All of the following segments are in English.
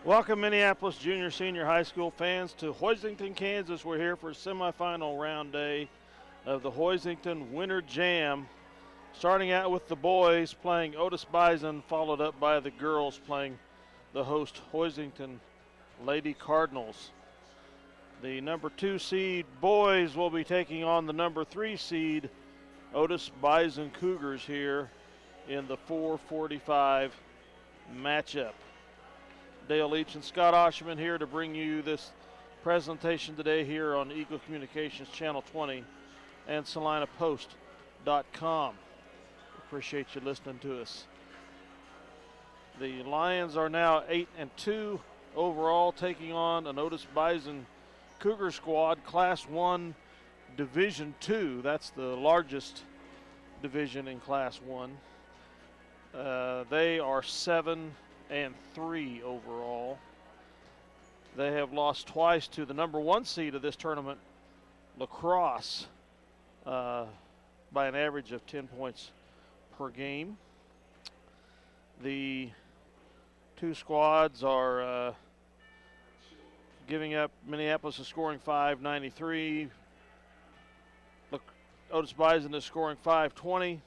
Welcome, Minneapolis junior, senior high school fans, to Hoisington, Kansas. We're here for semifinal round day of the Hoisington Winter Jam. Starting out with the boys playing Otis-Bison, followed up by the girls playing the host Hoisington Lady Cardinals. The number 2 seed boys will be taking on the number 3 seed Otis-Bison Cougars here in the 4:45 matchup. Dale Leech and Scott Ausherman here to bring you this presentation today here on Eagle Communications Channel 20 and SalinaPost.com. Appreciate you listening to us. The Lions are now 8-2 overall, taking on an Otis-Bison Cougar squad, Class 1, Division 2. That's the largest division in Class 1. They are 7-3 overall. They have lost twice to the number 1 seed of this tournament, Lacrosse, by an average of 10 points per game. The two squads are giving up. Minneapolis is scoring 593. Otis-Bison is scoring 520.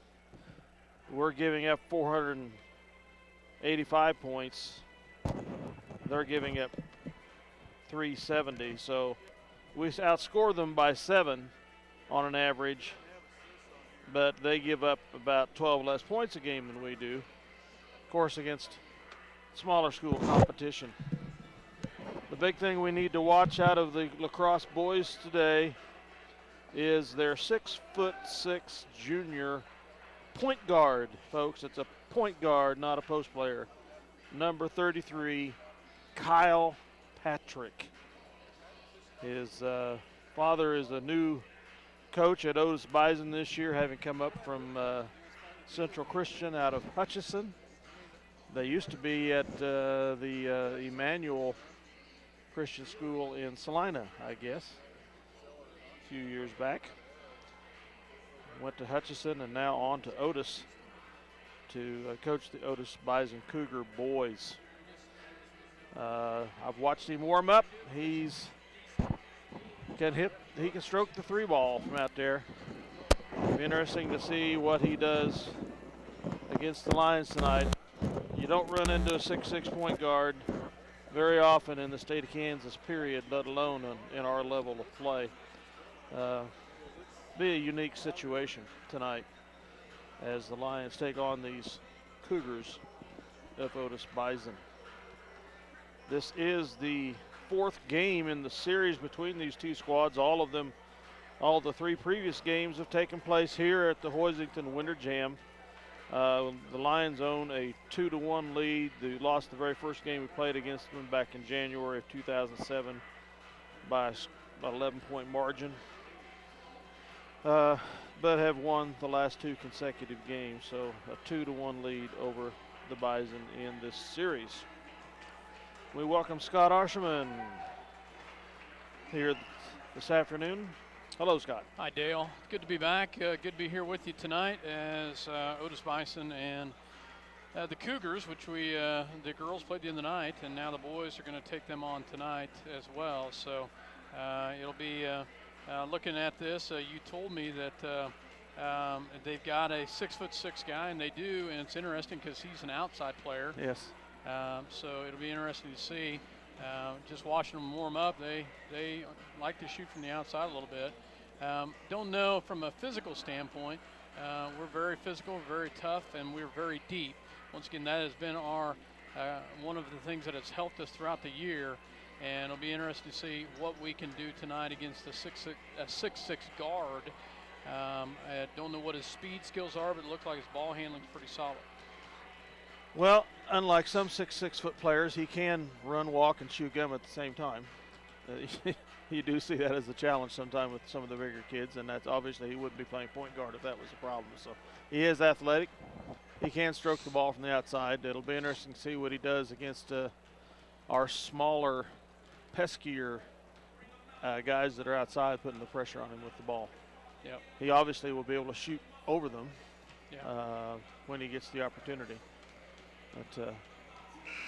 We're giving up 485 points. They're giving up 370. So we outscore them by 7 on an average, but they give up about 12 less points a game than we do, of course, against smaller school competition. The big thing we need to watch out of the lacrosse boys today is their 6'6" junior point guard, folks. It's a point guard, not a post player. Number 33, Kyle Patrick. His father is a new coach at Otis-Bison this year, having come up from Central Christian out of Hutchinson. They used to be at the Emmanuel Christian School in Salina, I guess, a few years back. Went to Hutchinson and now on to Otis to coach the Otis-Bison Cougar boys. I've watched him warm up. He can stroke the 3 ball from out there. It'll be interesting to see what he does against the Lions tonight. You don't run into a 6'6" point guard very often in the state of Kansas, period, let alone in our level of play. Be a unique situation tonight as the Lions take on these Cougars of Otis-Bison. This is the 4th game in the series between these two squads. All the 3 previous games have taken place here at the Hoisington Winter Jam. The Lions own a 2-1 lead. They lost the very first game we played against them back in January of 2007 by an 11-point margin. But have won the last 2 consecutive games, so a 2-1 lead over the Bison in this series. We welcome Scott Ausherman here this afternoon. Hello, Scott. Hi, Dale. Good to be back. Good to be here with you tonight as Otis-Bison and the Cougars, which the girls played the other night, and now the boys are going to take them on tonight as well. So it'll be looking at this. You told me that they've got a 6'6" guy, and they do, and it's interesting because he's an outside player. Yes. So it'll be interesting to see. Just watching them warm up, they like to shoot from the outside a little bit. Don't know from a physical standpoint. We're very physical, very tough, and we're very deep. Once again, that has been our one of the things that has helped us throughout the year, and it'll be interesting to see what we can do tonight against a 6'6" guard. I don't know what his speed skills are, but it looks like his ball handling is pretty solid. Well, unlike some 6'6" players, he can run, walk, and chew gum at the same time. You do see that as a challenge sometimes with some of the bigger kids, and that's obviously he wouldn't be playing point guard if that was a problem. So he is athletic. He can stroke the ball from the outside. It'll be interesting to see what he does against our smaller, peskier guys that are outside putting the pressure on him with the ball. Yep. He obviously will be able to shoot over them yeah. when he gets the opportunity. But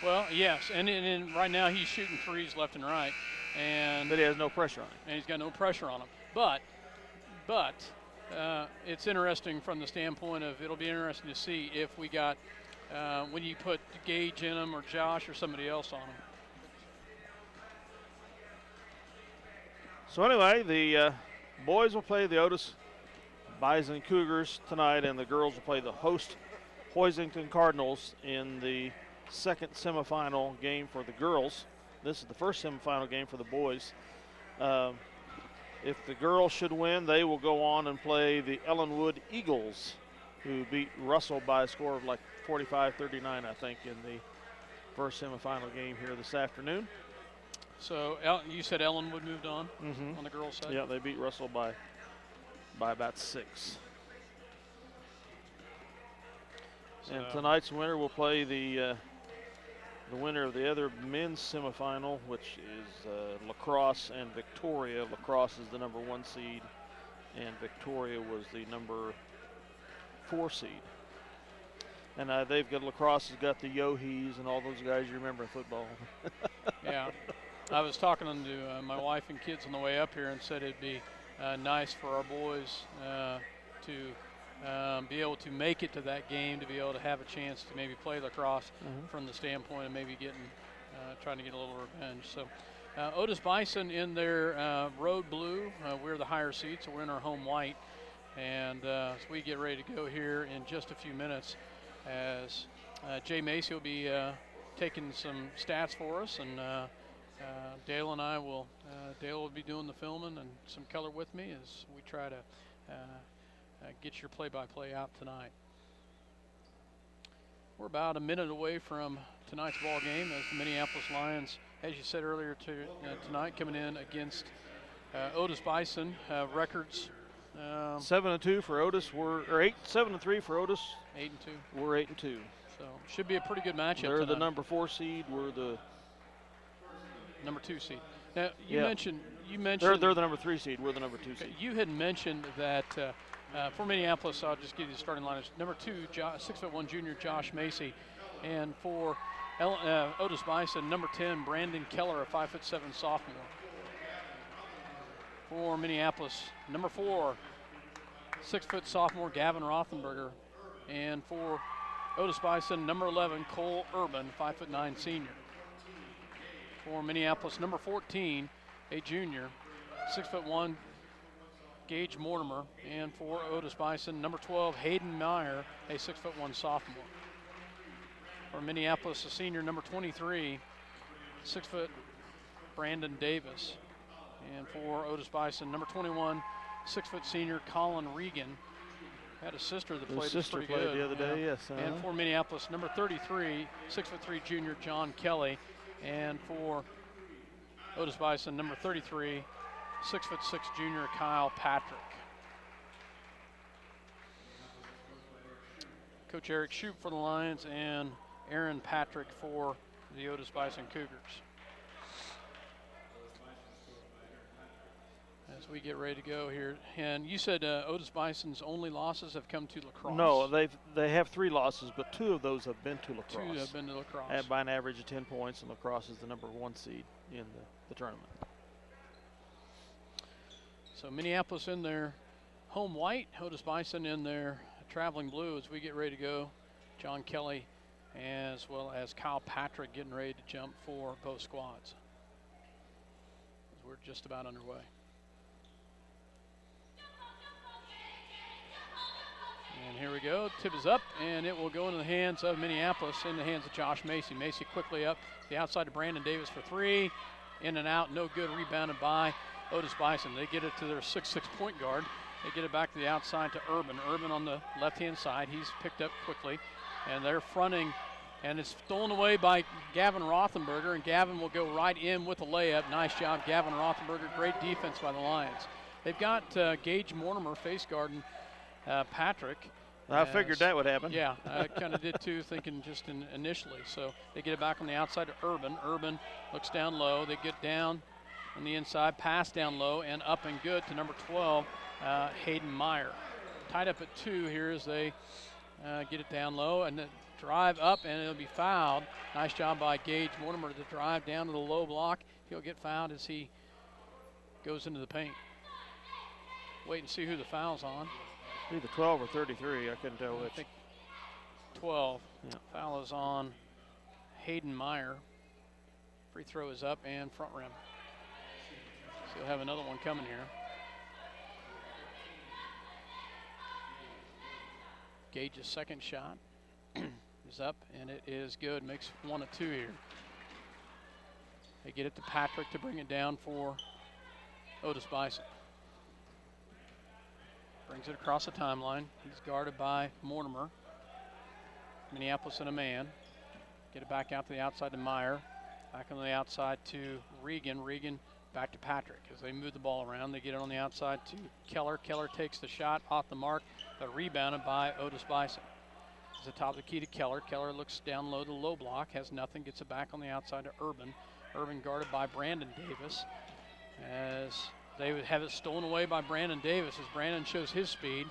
Well, yes, and right now he's shooting threes left and right, and But he has no pressure on him. And he's got no pressure on him. But it's interesting from the standpoint of it'll be interesting to see if we got when you put Gage in him or Josh or somebody else on him. So anyway, the boys will play the Otis-Bison Cougars tonight, and the girls will play the host Hoisington Cardinals in the second semifinal game for the girls. This is the first semifinal game for the boys. If the girls should win, they will go on and play the Ellenwood Eagles, who beat Russell by a score of like 45-39, I think, in the first semifinal game here this afternoon. So you said Ellenwood moved on on the girls' side? Yeah, they beat Russell by about 6. So and tonight's winner will play the winner of the other men's semifinal, which is Lacrosse and Victoria. Lacrosse is the number 1 seed, and Victoria was the number 4 seed. And they've got Lacrosse has got the Yohis and all those guys you remember in football. Yeah, I was talking to my wife and kids on the way up here and said it'd be nice for our boys to be able to make it to that game, to be able to have a chance to maybe play lacrosse from the standpoint of maybe trying to get a little revenge. So Otis-Bison in their road blue. We're the higher seed, so we're in our home white. And as we get ready to go here in just a few minutes, as Jay Macy will be taking some stats for us, and Dale and I will, Dale will be doing the filming and some color with me as we try to get your play-by-play out tonight. We're about a minute away from tonight's ball game as the Minneapolis Lions, as you said earlier tonight, coming in against Otis-Bison. Records 7-2 for Otis. 7-3 for Otis. 8-2. We're 8-2. So should be a pretty good matchup. They're tonight. the number 4 seed. We're the number 2 seed. Now you mentioned they're the number 3 seed. We're the number 2 seed. You had mentioned that for Minneapolis, I'll just give you the starting lineup. Number 2, 6'1" junior Josh Macy, and for Otis-Bison, number 10 Brandon Keller, a 5'7" sophomore. For Minneapolis, number 4, 6' sophomore Gavin Rothenberger, and for Otis-Bison, number 11 Cole Urban, 5'9" senior. For Minneapolis, number 14, a junior, 6'1" Gage Mortimer, and for Otis-Bison, number 12 Hayden Meyer, a 6'1" sophomore. For Minneapolis, a senior, number 23, 6' Brandon Davis. And for Otis-Bison, number 21, 6' senior Colin Regan. Had a sister that played pretty good the other day, yes. And for Minneapolis, number 33, 6'3" junior John Kelly. And for Otis-Bison, number 33, 6'6" junior Kyle Patrick. Coach Eric Shoup for the Lions and Aaron Patrick for the Otis-Bison Cougars. As we get ready to go here, and you said Otis-Bison's only losses have come to lacrosse. No, they have 3 losses, but 2 of those have been to lacrosse. 2 have been to lacrosse. By an average of 10 points, and lacrosse is the number 1 seed in the tournament. So Minneapolis in their home white, Otis-Bison in their traveling blue as we get ready to go. John Kelly as well as Kyle Patrick getting ready to jump for both squads. As we're just about underway. And here we go, tip is up, and it will go into the hands of Minneapolis, in the hands of Josh Macy. Macy quickly up the outside to Brandon Davis for 3. In and out, no good, rebounded by Otis-Bison. They get it to their 6'6" point guard. They get it back to the outside to Urban. Urban on the left-hand side. He's picked up quickly, and they're fronting, and it's stolen away by Gavin Rothenberger, and Gavin will go right in with a layup. Nice job, Gavin Rothenberger. Great defense by the Lions. They've got Gage Mortimer face guarding Patrick. I figured that would happen. Yeah, I kind of did too, thinking just initially. So they get it back on the outside to Urban. Urban looks down low. They get down on the inside, pass down low, and up and good to number 12, Hayden Meyer. Tied up at 2 here as they get it down low and drive up, and it'll be fouled. Nice job by Gage Mortimer to drive down to the low block. He'll get fouled as he goes into the paint. Wait and see who the foul's on. Either 12 or 33, I couldn't tell which. I think 12. Yeah. Foul is on Hayden Meyer. Free throw is up and front rim. So you'll have another one coming here. Gage's second shot is up, and it is good. Makes 1 of 2 here. They get it to Patrick to bring it down for Otis-Bison. Brings it across the timeline. He's guarded by Mortimer. Minneapolis in a man. Get it back out to the outside to Meyer. Back on the outside to Regan. Regan back to Patrick. As they move the ball around, they get it on the outside to Keller. Keller takes the shot off the mark, but rebounded by Otis-Bison. It's the top of the key to Keller. Keller looks down low to the low block, has nothing, gets it back on the outside to Urban. Urban guarded by Brandon Davis. As they would have it stolen away by Brandon Davis as Brandon shows his speed.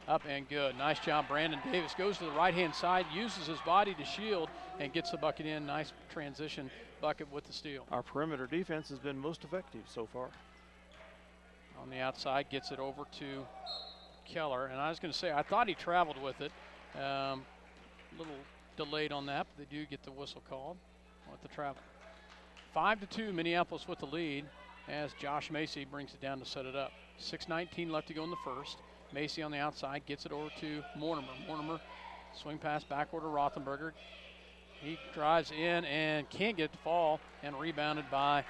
Up and good. Nice job, Brandon Davis. Goes to the right-hand side, uses his body to shield, and gets the bucket in. Nice transition bucket with the steal. Our perimeter defense has been most effective so far. On the outside, gets it over to Keller. And I was going to say, I thought he traveled with it. A little delayed on that, but they do get the whistle called with the travel. 5-2, Minneapolis with the lead as Josh Macy brings it down to set it up. 6:19 left to go in the first. Macy on the outside gets it over to Mortimer. Mortimer swing pass backward to Rothenberger. He drives in and can't get it to fall, and rebounded by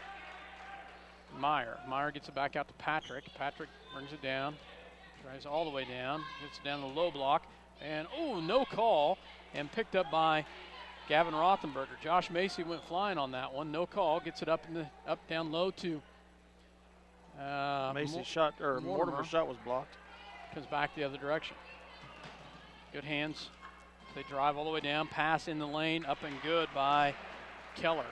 Meyer. Meyer gets it back out to Patrick. Patrick brings it down, drives all the way down, gets it down the low block, and no call, and picked up by Gavin Rothenberger. Josh Macy went flying on that one. No call. Gets it up down low to Macy's shot, or Mortimer's shot was blocked. Comes back the other direction. Good hands. They drive all the way down, pass in the lane, up and good by Keller.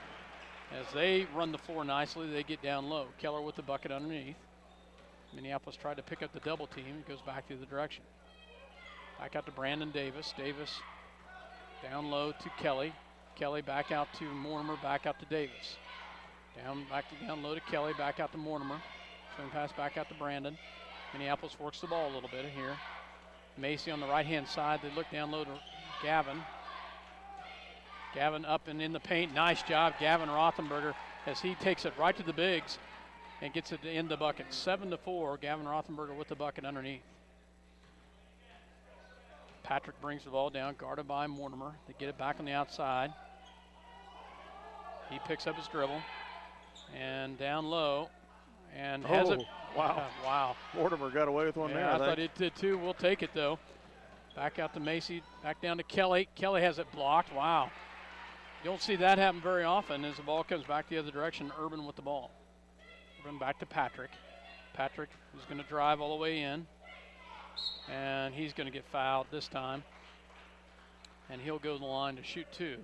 As they run the floor nicely, they get down low. Keller with the bucket underneath. Minneapolis tried to pick up the double team. It goes back the other direction. Back out to Brandon Davis. Davis down low to Kelly. Kelly back out to Mortimer, back out to Davis. Down low to Kelly, back out to Mortimer. Swing pass back out to Brandon. Minneapolis works the ball a little bit here. Macy on the right-hand side. They look down low to Gavin. Gavin up and in the paint. Nice job, Gavin Rothenberger, as he takes it right to the bigs and gets it in the bucket. 7-4, Gavin Rothenberger with the bucket underneath. Patrick brings the ball down, guarded by Mortimer. They get it back on the outside. He picks up his dribble and down low and has it. Wow. Wow. Mortimer got away with one there. I thought it did too. We'll take it though. Back out to Macy, back down to Kelly. Kelly has it blocked. Wow. You don't see that happen very often as the ball comes back the other direction. Urban with the ball. Urban back to Patrick. Patrick is going to drive all the way in. And he's going to get fouled this time. And he'll go to the line to shoot 2.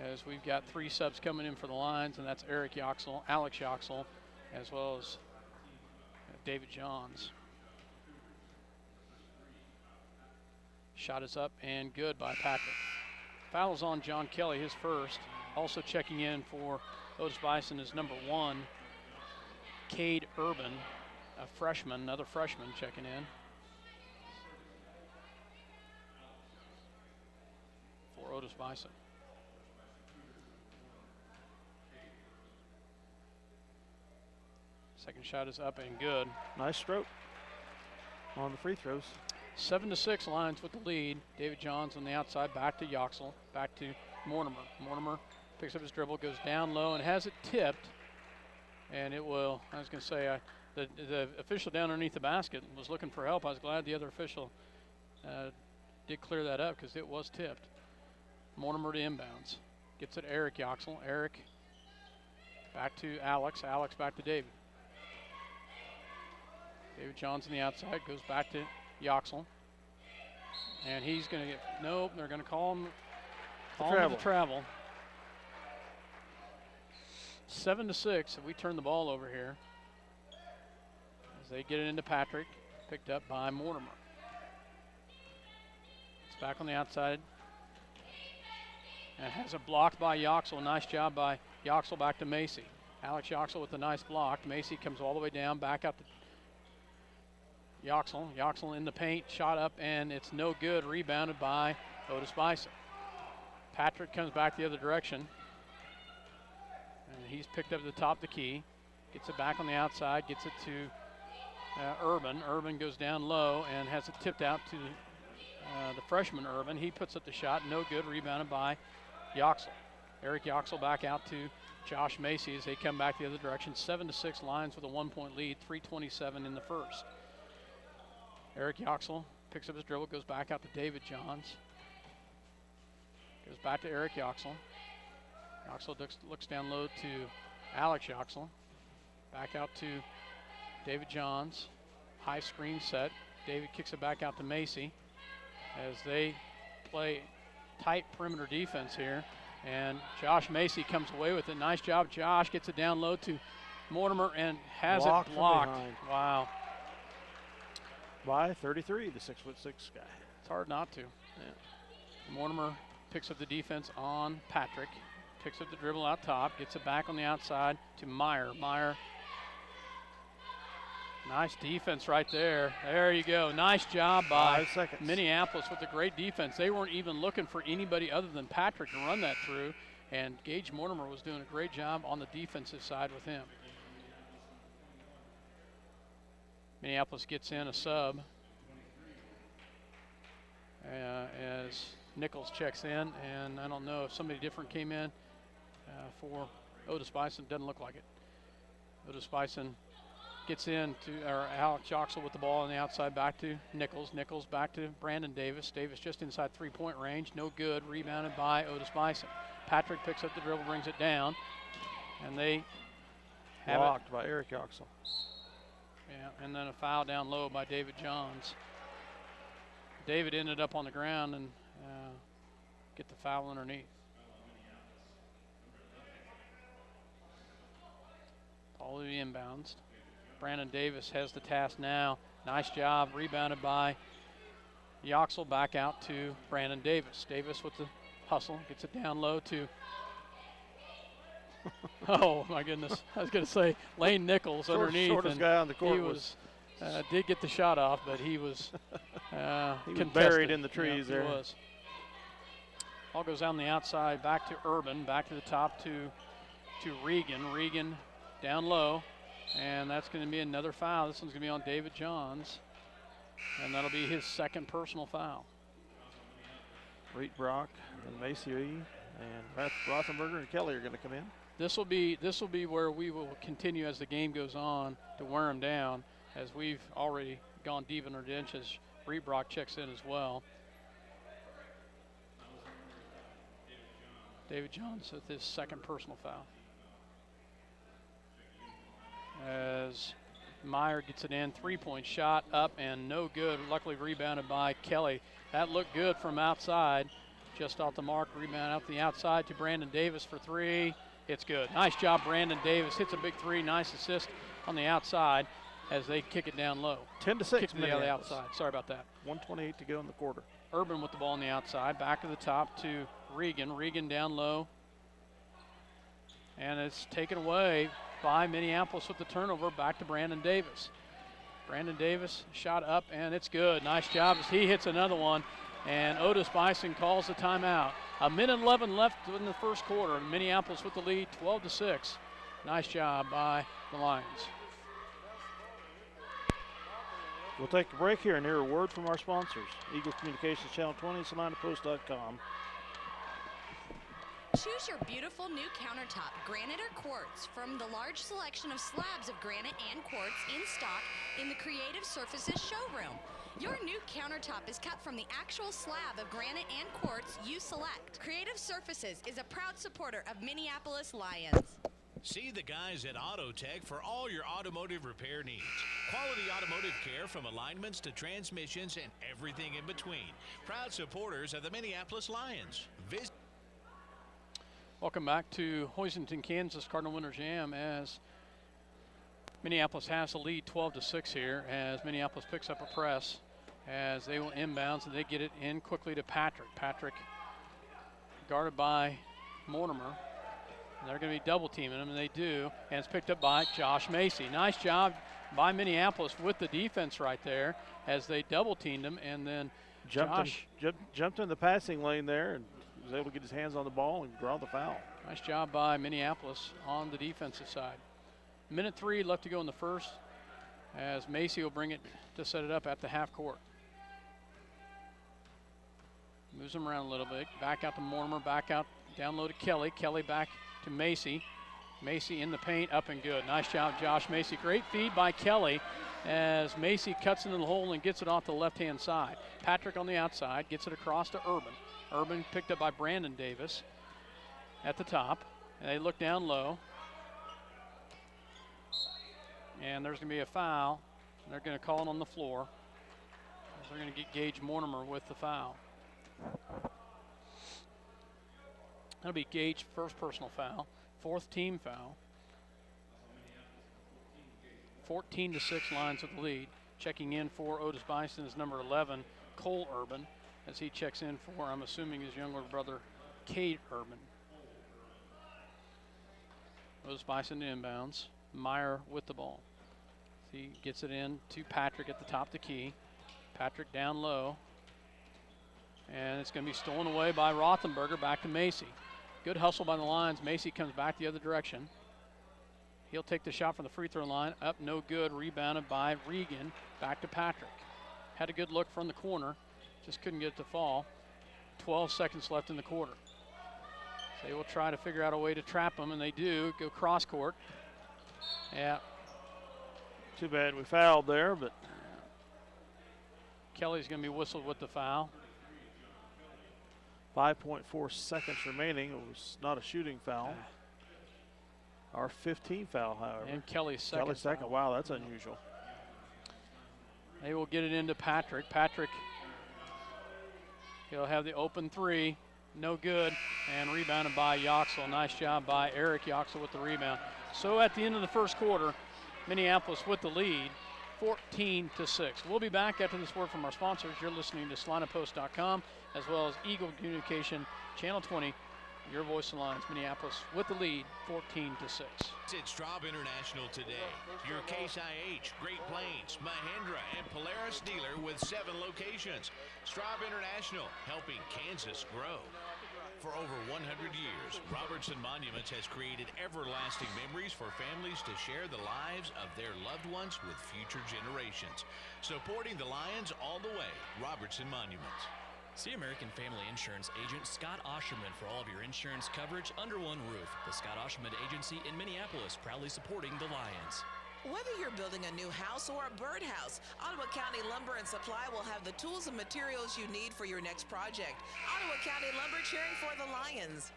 As we've got 3 subs coming in for the lines, and that's Alex Yoxel, as well as David Johns. Shot is up and good by Patrick. Foul is on John Kelly, his first. Also checking in for Otis-Bison is number 1, Cade Urban, a freshman, another freshman checking in for Otis-Bison. Second shot is up and good. Nice stroke on the free throws. 7-6 Lions with the lead. David Johns on the outside, back to Yoxel, back to Mortimer. Mortimer picks up his dribble, goes down low, and has it tipped. And it will, I was going to say, the official down underneath the basket was looking for help. I was glad the other official did clear that up because it was tipped. Mortimer to inbounds. Gets it Eric Yoxel. Eric back to Alex. Alex back to David. David Johns on the outside, goes back to Yoxel. And he's going to get, nope, they're going to call him the travel. 7-6, we turn the ball over here. As they get it into Patrick, picked up by Mortimer. It's back on the outside. And has it blocked by Yoxel. Nice job by Yoxel back to Macy. Alex Yoxel with a nice block. Macy comes all the way down, back out to Yoxel. Yoxel in the paint, shot up, and it's no good. Rebounded by Otis-Bison. Patrick comes back the other direction. And he's picked up at the top of the key. Gets it back on the outside, gets it to Urban. Urban goes down low and has it tipped out to the freshman Urban. He puts up the shot, no good. Rebounded by Yoxel. Eric Yoxel back out to Josh Macy as they come back the other direction. 7-6 Lions with a 1-point lead, 3:27 in the first. Eric Yoxel picks up his dribble, goes back out to David Johns. Goes back to Eric Yoxel. Yoxel looks down low to Alex Yoxel. Back out to David Johns. High screen set. David kicks it back out to Macy as they play tight perimeter defense here. And Josh Macy comes away with it. Nice job, Josh. Gets it down low to Mortimer and has it blocked. Wow. By 33, the 6'6" guy. It's hard not to. Yeah. Mortimer picks up the defense on Patrick. Picks up the dribble out top. Gets it back on the outside to Meyer. Meyer. Nice defense right there. There you go. Nice job by Minneapolis with a great defense. They weren't even looking for anybody other than Patrick to run that through, and Gage Mortimer was doing a great job on the defensive side with him. Minneapolis gets in a sub as Nichols checks in, and I don't know if somebody different came in for Otis-Bison. Doesn't look like it. Otis-Bison gets in to Alex Yoxel with the ball on the outside, back to Nichols. Nichols back to Brandon Davis. Davis just inside three-point range. No good. Rebounded by Otis-Bison. Patrick picks up the dribble, brings it down, and they have blocked by Eric Yoxel. Yeah, and then a foul down low by David Johns. David ended up on the ground and get the foul underneath. Paulie inbounds. Brandon Davis has the task now. Nice job, rebounded by Yoxel. Back out to Brandon Davis. Davis with the hustle, gets it down low to oh my goodness, I was going to say Lane Nichols underneath. Shortest guy on the court he was did get the shot off, but he was he was buried in the trees. Yeah, there. He was. Ball goes down the outside, back to Urban, back to the top to Regan. Regan down low, and that's going to be another foul. This one's going to be on David Johns, and that'll be his second personal foul. Reed Brock and Macy and Rothenberger and Kelly are going to come in. This will be where we will continue as the game goes on to wear them down, as we've already gone deep in our benches. Reed Brock checks in as well. David Johns with his second personal foul. As Meyer gets it in, three-point shot up and no good. Luckily rebounded by Kelly. That looked good from outside. Just off the mark, rebound out the outside to Brandon Davis for three. It's good. Nice job, Brandon Davis. Hits a big three. Nice assist on the outside as they kick it down low. 10-6. Kick it to the outside. Sorry about that. 1:28 to go in the quarter. Urban with the ball on the outside. Back to the top to Regan. Regan down low. And it's taken away by Minneapolis with the turnover. Back to Brandon Davis. Brandon Davis shot up, and it's good. Nice job as he hits another one. And Otis-Bison calls the timeout. A minute 11 left in the first quarter. Minneapolis with the lead, 12-6. Nice job by the Lions. We'll take a break here and hear a word from our sponsors. Eagle Communications Channel 20, SalinaPost.com. Choose your beautiful new countertop, granite or quartz, from the large selection of slabs of granite and quartz in stock in the Creative Surfaces showroom. Your new countertop is cut from the actual slab of granite and quartz you select. Creative Surfaces is a proud supporter of Minneapolis Lions. See the guys at AutoTech for all your automotive repair needs. Quality automotive care from alignments to transmissions and everything in between. Proud supporters of the Minneapolis Lions. Welcome back to Hoisington, Kansas Cardinal Winter Jam, as Minneapolis has the lead 12-6 here, as Minneapolis picks up a press as they will inbounds, and they get it in quickly to Patrick. Patrick guarded by Mortimer. They're going to be double teaming him, and they do, and it's picked up by Josh Macy. Nice job by Minneapolis with the defense right there as they double teamed him, and then jumped in the passing lane there and was able to get his hands on the ball and draw the foul. Nice job by Minneapolis on the defensive side. Minute 3 left to go in the first as Macy will bring it to set it up at the half court. Moves him around a little bit. Back out to Mortimer, back out down low to Kelly. Kelly back to Macy. Macy in the paint, up and good. Nice job, Josh Macy. Great feed by Kelly as Macy cuts into the hole and gets it off the left-hand side. Patrick on the outside gets it across to Urban. Urban picked up by Brandon Davis at the top. And they look down low. And there's going to be a foul. They're going to call it on the floor. They're going to get Gage Mortimer with the foul. That'll be Gage's first personal foul, 4th team foul. 14-6 Lions with the lead. Checking in for Otis-Bison is number 11, Cole Urban, as he checks in for, I'm assuming, his younger brother, Cade Urban. Otis-Bison inbounds. Meyer with the ball. He gets it in to Patrick at the top of the key. Patrick down low. And it's going to be stolen away by Rothenberger, back to Macy. Good hustle by the Lions. Macy comes back the other direction. He'll take the shot from the free throw line. Up, no good. Rebounded by Regan. Back to Patrick. Had a good look from the corner. Just couldn't get it to fall. 12 seconds left in the quarter. So they will try to figure out a way to trap him, and they do. Go cross court. Yeah. Too bad we fouled there, but Kelly's going to be whistled with the foul. 5.4 seconds remaining. It was not a shooting foul. Our 15th foul, however. And Kelly's second. Kelly's second. Foul. Wow, that's unusual. They will get it into Patrick. Patrick, he'll have the open three. No good. And rebounded by Yoxel. Nice job by Eric Yoxel with the rebound. So at the end of the first quarter, Minneapolis with the lead, 14-6. We'll be back after this word from our sponsors. You're listening to SalinaPost.com as well as Eagle Communication Channel 20. Your voice of Lions, Minneapolis with the lead, 14-6. It's Straub International today. Your Case IH, Great Plains, Mahindra, and Polaris dealer with 7 locations. Straub International, helping Kansas grow. For over 100 years, Robertson Monuments has created everlasting memories for families to share the lives of their loved ones with future generations. Supporting the Lions all the way, Robertson Monuments. See American Family Insurance agent Scott Ausherman for all of your insurance coverage under one roof. The Scott Ausherman Agency in Minneapolis, proudly supporting the Lions. Whether you're building a new house or a birdhouse, Ottawa County Lumber and Supply will have the tools and materials you need for your next project. Ottawa County Lumber, cheering for the Lions.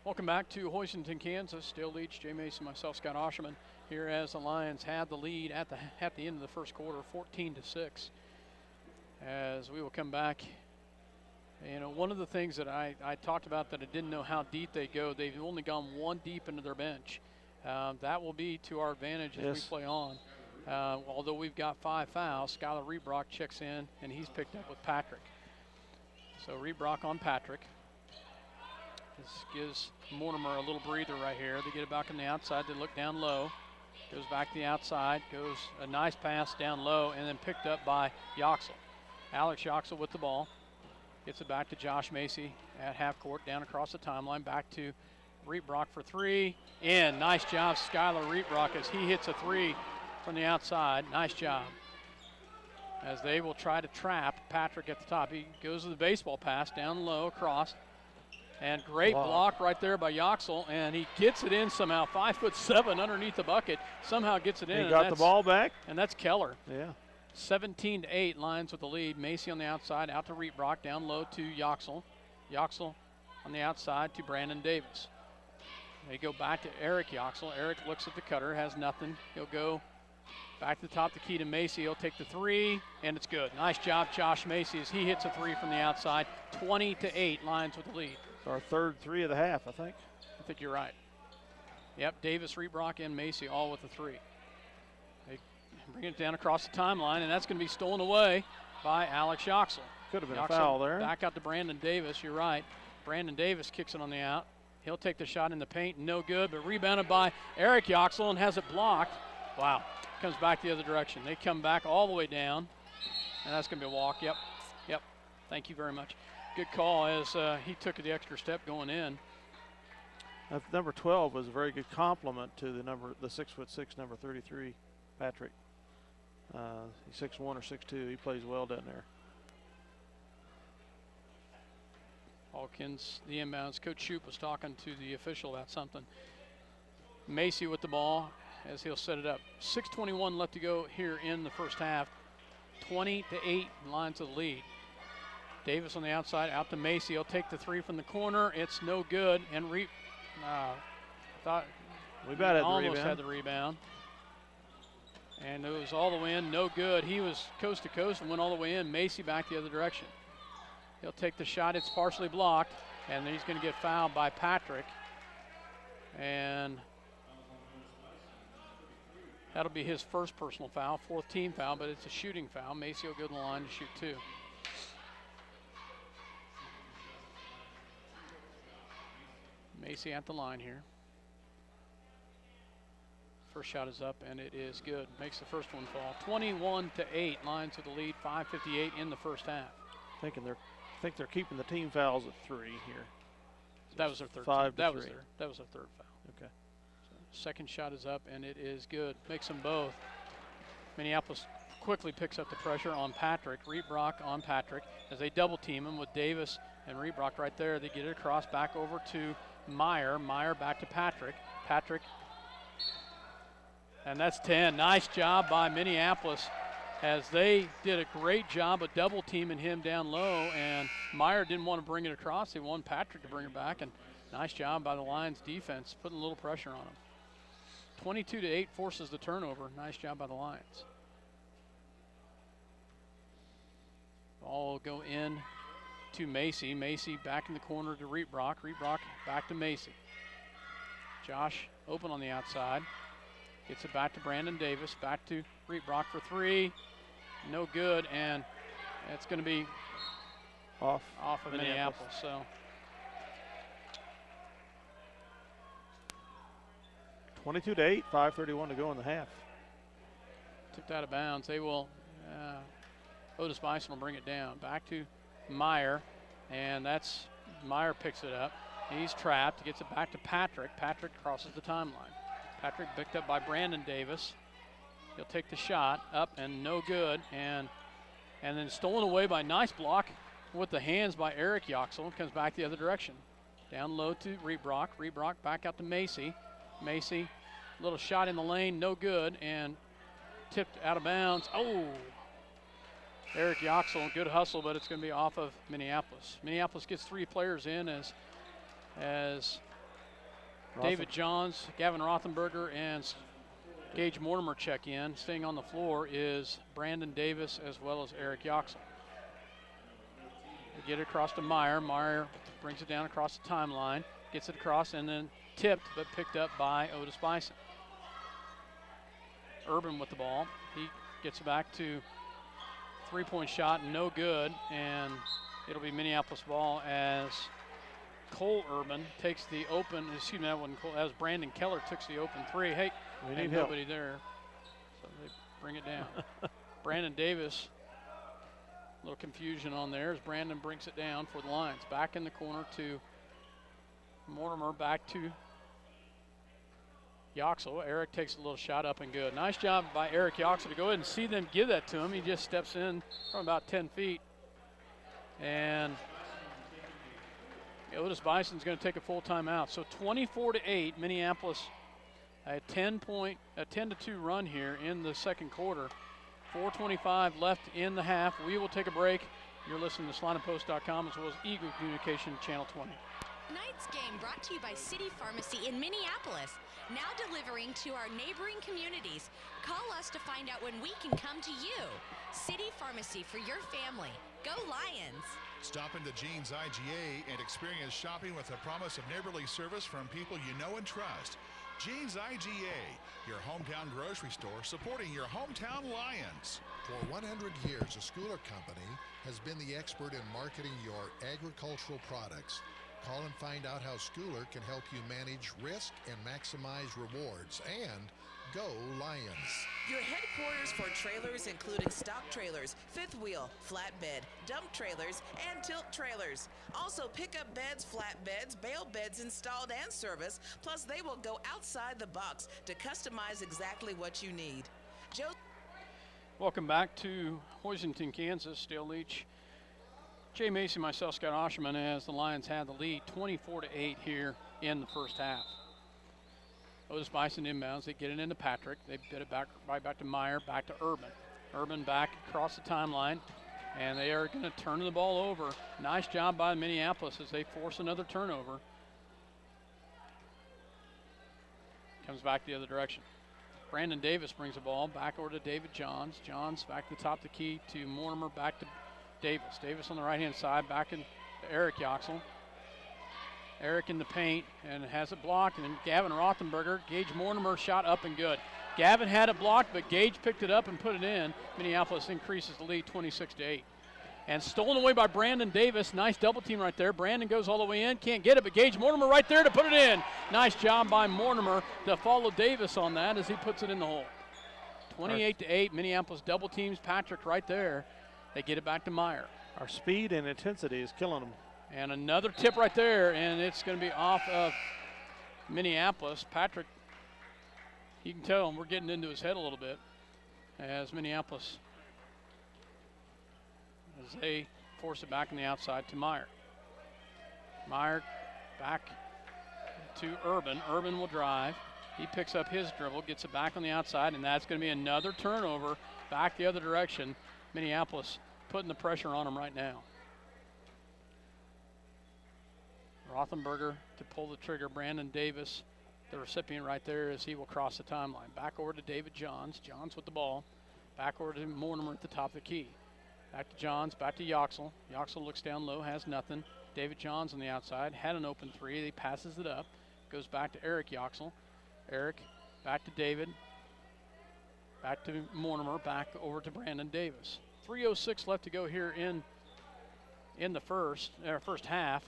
Welcome back to Hoisington, Kansas. Dale Leech, Jay Mason, myself, Scott Ausherman, here as the Lions had the lead at the end of the first quarter, 14-6. As we will come back, you know, one of the things that I talked about that I didn't know how deep they go, they've only gone one deep into their bench. That will be to our advantage as we play on. Although we've got 5 fouls, Skylar Rebrock checks in, and he's picked up with Patrick. So Rebrock on Patrick. This gives Mortimer a little breather right here. They get it back on the outside. They look down low. Goes back to the outside. Goes a nice pass down low, and then picked up by Yoxel. Alex Yoxel with the ball. Gets it back to Josh Macy at half court, down across the timeline, back to Rebrock for 3. In. Nice job, Skylar Rebrock, as he hits a 3 from the outside. Nice job. As they will try to trap Patrick at the top. He goes to the baseball pass, down low, across. And great block right there by Yoxel, and he gets it in somehow. 5'7" underneath the bucket. Somehow gets it in. He got the ball back. And that's Keller. Yeah. 17-8, Lions with the lead. Macy on the outside, out to Rebrock, down low to Yoxel. Yoxel on the outside to Brandon Davis. They go back to Eric Yoxel. Eric looks at the cutter, has nothing. He'll go back to the top of the key to Macy. He'll take the 3, and it's good. Nice job, Josh Macy, as he hits a 3 from the outside. 20-8, Lions with the lead. It's our third 3 of the half, I think. I think you're right. Yep, Davis, Rebrock, and Macy all with the 3. They bring it down across the timeline, and that's going to be stolen away by Alex Yoxel. Could have been Yoxel a foul there. Back out to Brandon Davis. You're right. Brandon Davis kicks it on the out. He'll take the shot in the paint. No good, but rebounded by Eric Yoxel and has it blocked. Wow. Comes back the other direction. They come back all the way down, and that's going to be a walk. Yep. Thank you very much. Good call as he took the extra step going in. Number 12 was a very good compliment to the 6'6", number 33, Patrick. He's 6'1" or 6'2". He plays well down there. Hawkins, the inbounds. Coach Shoup was talking to the official about something. Macy with the ball as he'll set it up. 6:21 left to go here in the first half. 20-8 lines of the lead. Davis on the outside, out to Macy. He'll take the three from the corner. It's no good. And thought we about almost had the rebound. And it was all the way in, no good. He was coast to coast and went all the way in. Macy back the other direction. He'll take the shot. It's partially blocked, and he's going to get fouled by Patrick. And that'll be his first personal foul, fourth team foul, but it's a shooting foul. Macy will go to the line to shoot two. Macy at the line here. First shot is up, and it is good. Makes the first one fall. 21-8, Lions with the lead. 5:58 in the first half. I think they're keeping the team fouls at 3 here. That was their third. That was their third foul. Okay. So second shot is up, and it is good. Makes them both. Minneapolis quickly picks up the pressure on Patrick. Reebrock on Patrick as they double team him with Davis and Reebrock right there. They get it across back over to Meyer. Meyer back to Patrick. Patrick. And that's 10. Nice job by Minneapolis as they did a great job of double teaming him down low, and Meyer didn't want to bring it across. He wanted Patrick to bring it back, and nice job by the Lions defense, putting a little pressure on him. 22-8 forces the turnover. Nice job by the Lions. Ball will go in to Macy. Macy back in the corner to Reebrock. Reebrock back to Macy. Josh open on the outside. Gets it back to Brandon Davis. Back to Reebrock for three. No good, and it's going to be off of Minneapolis. So 22-8, 5:31 to go in the half. Tipped out of bounds. They will. Otis-Bison will bring it down. Back to Meyer, and that's Meyer picks it up. He's trapped. Gets it back to Patrick. Patrick crosses the timeline. Patrick picked up by Brandon Davis. He'll take the shot up and no good, and then stolen away by nice block with the hands by Eric Yoxel. Comes back the other direction. Down low to Reebrock. Reebrock back out to Macy. Macy, little shot in the lane, no good, and tipped out of bounds. Oh, Eric Yoxel, good hustle, but it's going to be off of Minneapolis. Minneapolis gets three players in as David Johns, Gavin Rothenberger, and Gage Mortimer check in. Staying on the floor is Brandon Davis as well as Eric Yoxel. They get it across to Meyer. Meyer brings it down across the timeline, gets it across, and then tipped but picked up by Otis-Bison. Urban with the ball. He gets it back to three-point shot, no good, and it'll be Minneapolis ball as Cole Urban takes the open, excuse me, that wasn't Cole, as Brandon Keller takes the open three. Hey, we need nobody help there, so they bring it down. Brandon Davis, a little confusion on there as Brandon brings it down for the Lions. Back in the corner to Mortimer, back to Yoxel. Eric takes a little shot up and good. Nice job by Eric Yoxel to go ahead and see them give that to him. He just steps in from about 10 feet. And Otis-Bison's going to take a full timeout. So 24-8, Minneapolis, a 10-2 run here in the second quarter. 4:25 left in the half. We will take a break. You're listening to SalinaPost.com as well as Eagle Communication Channel 20. Tonight's game brought to you by City Pharmacy in Minneapolis. Now delivering to our neighboring communities. Call us to find out when we can come to you. City Pharmacy for your family. Go Lions! Stop into Jean's IGA and experience shopping with a promise of neighborly service from people you know and trust. Jean's IGA, your hometown grocery store supporting your hometown Lions. For 100 years, the Schooler Company has been the expert in marketing your agricultural products. Call and find out how Schooler can help you manage risk and maximize rewards. And go Lions. Your headquarters for trailers, including stock trailers, fifth wheel, flatbed, dump trailers, and tilt trailers. Also pickup beds, flatbeds, bale beds installed and serviced, plus they will go outside the box to customize exactly what you need. Joe. Welcome back to Hoisington, Kansas. Still Leech, Jay Macy, myself, Scott Ausherman, as the Lions had the lead 24-8 here in the first half. Otis-Bison inbounds. They get it into Patrick. They get it back right back to Meyer, back to Urban. Urban back across the timeline, and they are going to turn the ball over. Nice job by Minneapolis as they force another turnover. Comes back the other direction. Brandon Davis brings the ball back over to David Johns. Johns back to the top of the key to Mortimer, back to Davis. Davis on the right-hand side, back in to Eric Yoxel. Eric in the paint and has it blocked, and Gavin Rothenberger, Gage Mortimer shot up and good. Gavin had it blocked, but Gage picked it up and put it in. Minneapolis increases the lead 26-8. And stolen away by Brandon Davis. Nice double team right there. Brandon goes all the way in, can't get it, but Gage Mortimer right there to put it in. Nice job by Mortimer to follow Davis on that as he puts it in the hole. 28-8, Minneapolis double teams Patrick right there. They get it back to Meyer. Our speed and intensity is killing them. And another tip right there, and it's going to be off of Minneapolis. Patrick, you can tell we're getting into his head a little bit as Minneapolis, as they force it back on the outside to Meyer. Meyer back to Urban. Urban will drive. He picks up his dribble, gets it back on the outside, and that's going to be another turnover back the other direction. Minneapolis putting the pressure on them right now. Rothenberger to pull the trigger. Brandon Davis, the recipient right there, as he will cross the timeline. Back over to David Johns. Johns with the ball. Back over to Mortimer at the top of the key. Back to Johns, back to Yoxel. Yoxel looks down low, has nothing. David Johns on the outside, had an open three. He passes it up. Goes back to Eric Yoxel. Eric, back to David. Back to Mortimer, back over to Brandon Davis. 3:06 left to go here in the first half.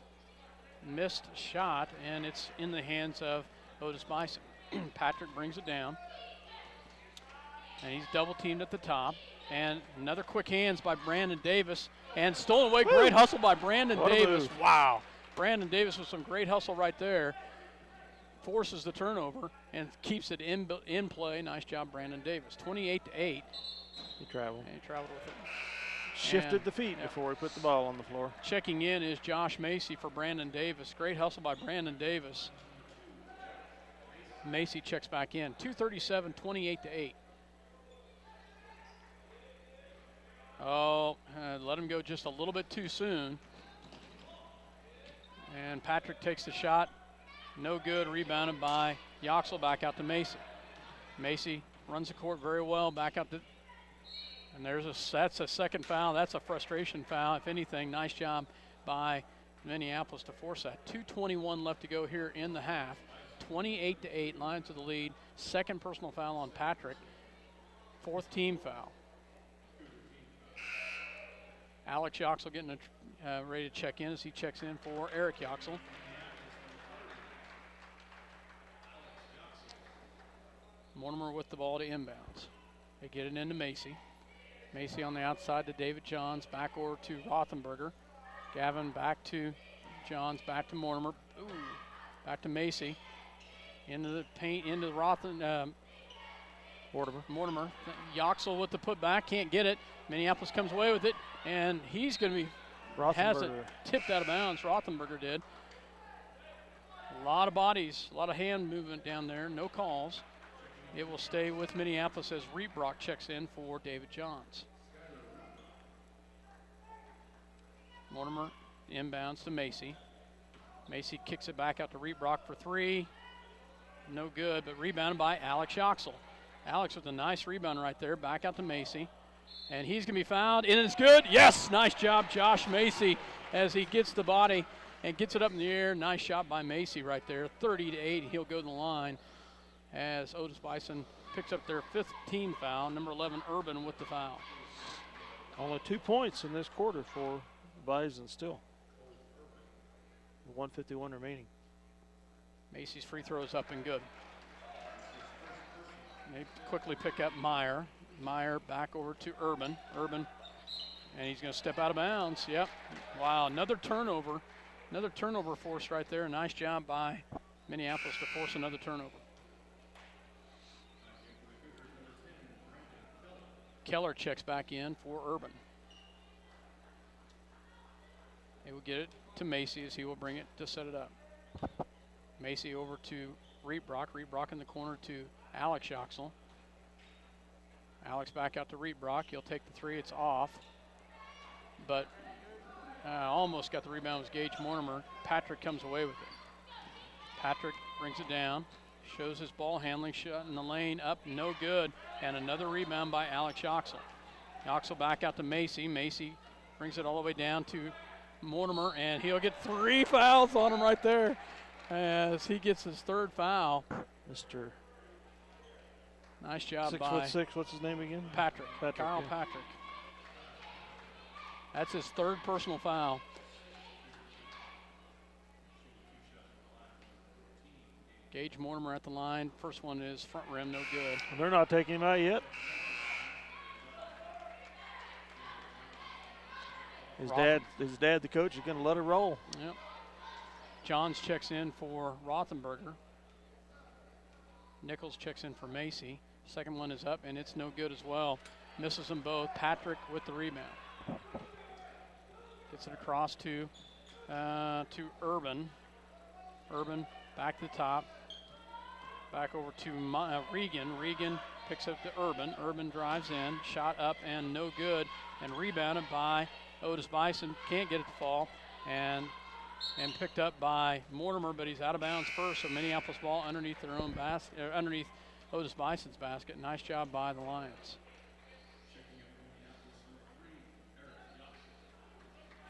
Missed shot, and it's in the hands of Otis-Bison. Patrick brings it down, and he's double teamed at the top. And another quick hands by Brandon Davis, and stolen away. Great hustle by Brandon Davis. Wow. Brandon Davis with some great hustle right there. Forces the turnover and keeps it in play. Nice job, Brandon Davis. 28-8. He traveled. And he traveled with it. Shifted the feet before he put the ball on the floor. Checking in is Josh Macy for Brandon Davis. Great hustle by Brandon Davis. Macy checks back in. 2:37, 28-8. Oh, let him go just a little bit too soon. And Patrick takes the shot. No good. Rebounded by Yoxel. Back out to Macy. Macy runs the court very well. Back out to. And that's a second foul. That's a frustration foul. If anything, nice job by Minneapolis to force that. 2:21 left to go here in the half. 28-8, Lions to the lead. Second personal foul on Patrick. Fourth team foul. Alex Yoxel getting ready to check in as he checks in for Eric Yoxel. Mortimer with the ball to inbounds. They get it into Macy. Macy on the outside to David Johns, back over to Rothenberger. Gavin back to Johns, back to Mortimer. Ooh, back to Macy. Into the paint, into Mortimer. Yoxel with the putback, can't get it. Minneapolis comes away with it, and he's going to be, has it tipped out of bounds. Rothenberger did. A lot of bodies, a lot of hand movement down there, no calls. It will stay with Minneapolis as Reebrock checks in for David Johns. Mortimer inbounds to Macy. Macy kicks it back out to Reebrock for three. No good, but rebounded by Alex Yoxel. Alex with a nice rebound right there. Back out to Macy. And he's going to be fouled, and it's good. Yes, nice job, Josh Macy, as he gets the body and gets it up in the air. Nice shot by Macy right there. 30-8, he'll go to the line as Otis-Bison picks up their 5th team foul. Number 11, Urban, with the foul. Only 2 points in this quarter for Bison still. 1:51 remaining. Macy's free throws up and good. They quickly pick up Meyer. Meyer back over to Urban. Urban, and he's going to step out of bounds. Yep. Wow, another turnover. Another turnover forced right there. Nice job by Minneapolis to force another turnover. Keller checks back in for Urban. He will get it to Macy as he will bring it to set it up. Macy over to Reebrock. Reebrock in the corner to Alex Yoxel. Alex back out to Reebrock. He'll take the three. It's off. But almost got the rebound was Gage Mortimer. Patrick comes away with it. Patrick brings it down. Shows his ball handling. Shot in the lane. Up. No good. And another rebound by Alex Yoxel. Yoxel back out to Macy. Macy brings it all the way down to Mortimer. And he'll get 3 fouls on him right there as he gets his 3rd foul. Mr. Nice job 6'6". What's his name again? Patrick. Kyle yeah. Patrick. That's his 3rd personal foul. Gage Mortimer at the line. First one is front rim, no good. They're not taking him out yet. His dad, the coach, is going to let it roll. Yep. Johns checks in for Rothenberger. Nichols checks in for Macy. Second one is up, and it's no good as well. Misses them both. Patrick with the rebound. Gets it across to Urban. Urban back to the top. Back over to Regan. Regan picks up to Urban. Urban drives in. Shot up and no good. And rebounded by Otis-Bison. Can't get it to fall. And picked up by Mortimer, but he's out of bounds first. So Minneapolis ball underneath their own basket, underneath Otis-Bison's basket. Nice job by the Lions.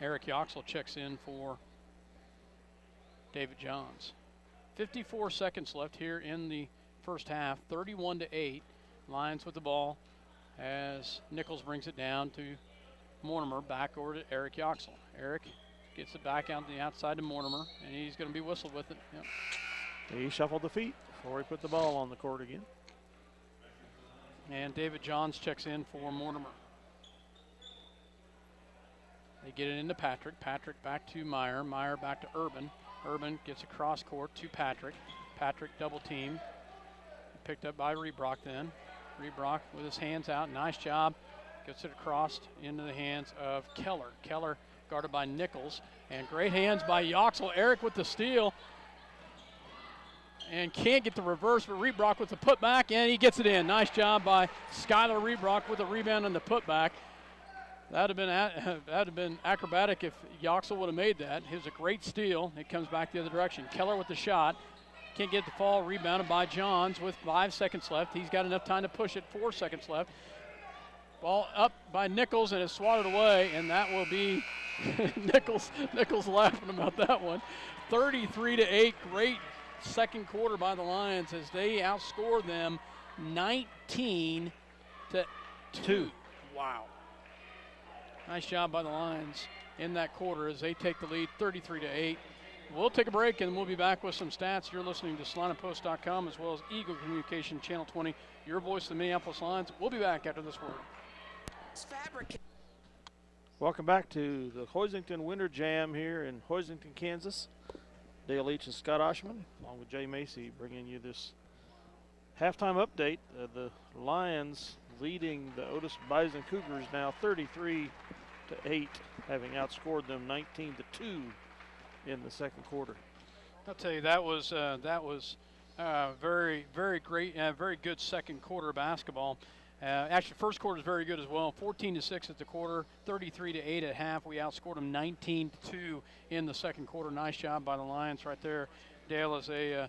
Eric Yoxel checks in for David Johns. 54 seconds left here in the first half. 31-8. Lions with the ball as Nichols brings it down to Mortimer. Back over to Eric Yoxel. Eric gets it back out to the outside to Mortimer, and he's going to be whistled with it. Yep. He shuffled the feet before he put the ball on the court again. And David Johns checks in for Mortimer. They get it into Patrick. Patrick back to Meyer. Meyer back to Urban. Urban gets across court to Patrick. Patrick double team. Picked up by Reebrock then. Reebrock with his hands out. Nice job. Gets it across into the hands of Keller. Keller guarded by Nichols. And great hands by Yoxel. Eric with the steal. And can't get the reverse, but Reebrock with the putback, and he gets it in. Nice job by Skylar Reebrock with a rebound on the putback. That would have been acrobatic if Yoxel would have made that. It was a great steal. It comes back the other direction. Keller with the shot. Can't get the fall. Rebounded by Johns with 5 seconds left. He's got enough time to push it. 4 seconds left. Ball up by Nichols, and it's swatted away, and that will be Nichols laughing about that one. 33-8. Great second quarter by the Lions as they outscored them 19-2. Wow. Nice job by the Lions in that quarter as they take the lead 33-8. We'll take a break and we'll be back with some stats. You're listening to SalinaPost.com as well as Eagle Communication Channel 20, your voice of the Minneapolis Lions. We'll be back after this word. Welcome back to the Hoisington Winter Jam here in Hoisington, Kansas. Dale Leech and Scott Ausherman, along with Jay Macy, bringing you this halftime update. The Lions leading the Otis-Bison Cougars now 33-8, having outscored them 19-2 in the second quarter. I'll tell you, that was very, very great, very good second quarter of basketball. Actually, first quarter is very good as well. 14-6 at the quarter, 33-8 at half. We outscored them 19-2 in the second quarter. Nice job by the Lions right there. Dale, as they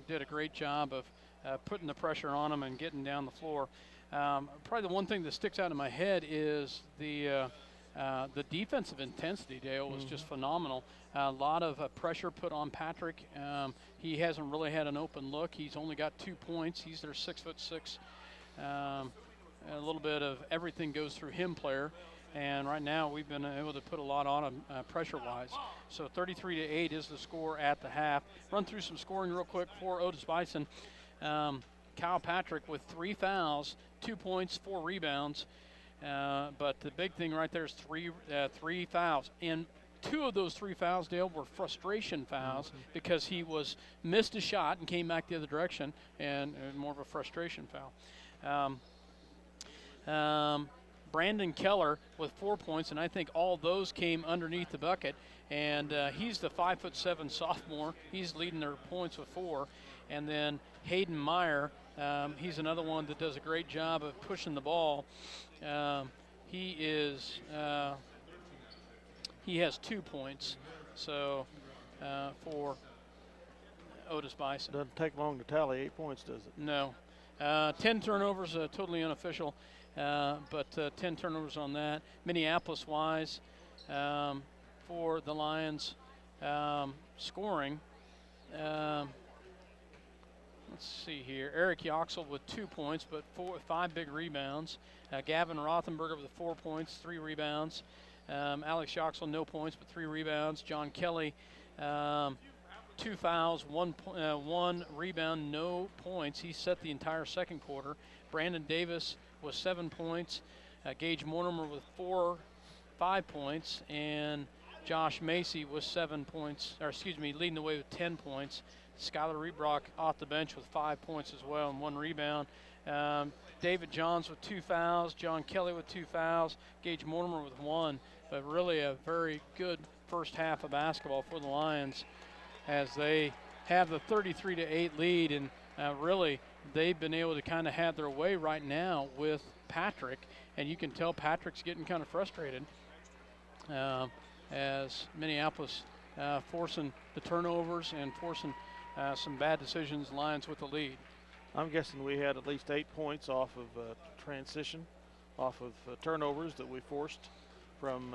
did a great job of putting the pressure on them and getting down the floor. Probably the one thing that sticks out in my head is the defensive intensity, Dale, was just phenomenal. A lot of pressure put on Patrick. He hasn't really had an open look. He's only got 2 points. He's their 6'6". A little bit of everything goes through him player. And right now we've been able to put a lot on him pressure-wise. So 33-8 is the score at the half. Run through some scoring real quick for Otis-Bison. Kyle Patrick with 3 fouls, 2 points, 4 rebounds. But the big thing right there is three fouls. And 2 of those 3 fouls, Dale, were frustration fouls because he missed a shot and came back the other direction, and more of a frustration foul. Brandon Keller with 4 points, and I think all those came underneath the bucket. And he's the 5'7" sophomore. He's leading their points with 4. And then Hayden Meyer, he's another one that does a great job of pushing the ball. He has 2 points. So for Otis-Bison. Doesn't take long to tally 8 points, does it? No. 10 turnovers, totally unofficial. But 10 turnovers on that. Minneapolis-wise, for the Lions, scoring. Let's see here. Eric Yoxel with 2 points, but 5 big rebounds. Gavin Rothenberger with 4 points, 3 rebounds. Alex Yoxel, no points, but 3 rebounds. John Kelly, 2 fouls, 1 rebound, no points. He set the entire second quarter. Brandon Davis with 7 points. Gage Mortimer with 5 points. And Josh Macy with 7 points, leading the way with 10 points. Skylar Rebrock off the bench with 5 points as well and 1 rebound. David Johns with 2 fouls. John Kelly with 2 fouls. Gage Mortimer with 1. But really a very good first half of basketball for the Lions as they have the 33-8 lead. And really they've been able to kind of have their way right now with Patrick. And you can tell Patrick's getting kind of frustrated as Minneapolis forcing the turnovers and forcing some bad decisions. Lions with the lead. I'm guessing we had at least 8 points off of transition, off of turnovers that we forced from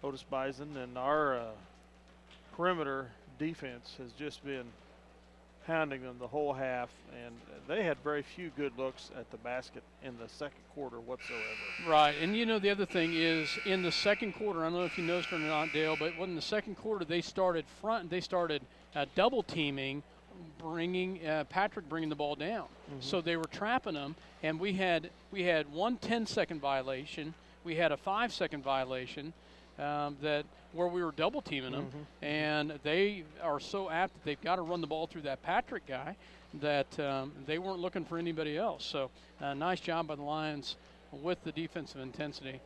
Otis-Bison, and our perimeter defense has just been pounding them the whole half, and they had very few good looks at the basket in the second quarter whatsoever. Right, and you know the other thing is in the second quarter, I don't know if you noticed or not, Dale, but in the second quarter they started double teaming, bringing Patrick bringing the ball down. So they were trapping him, and we had 1 10-second violation, we had a 5-second violation where we were double teaming them, and they are so apt that they've got to run the ball through that Patrick guy that they weren't looking for anybody else. So nice job by the Lions with the defensive intensity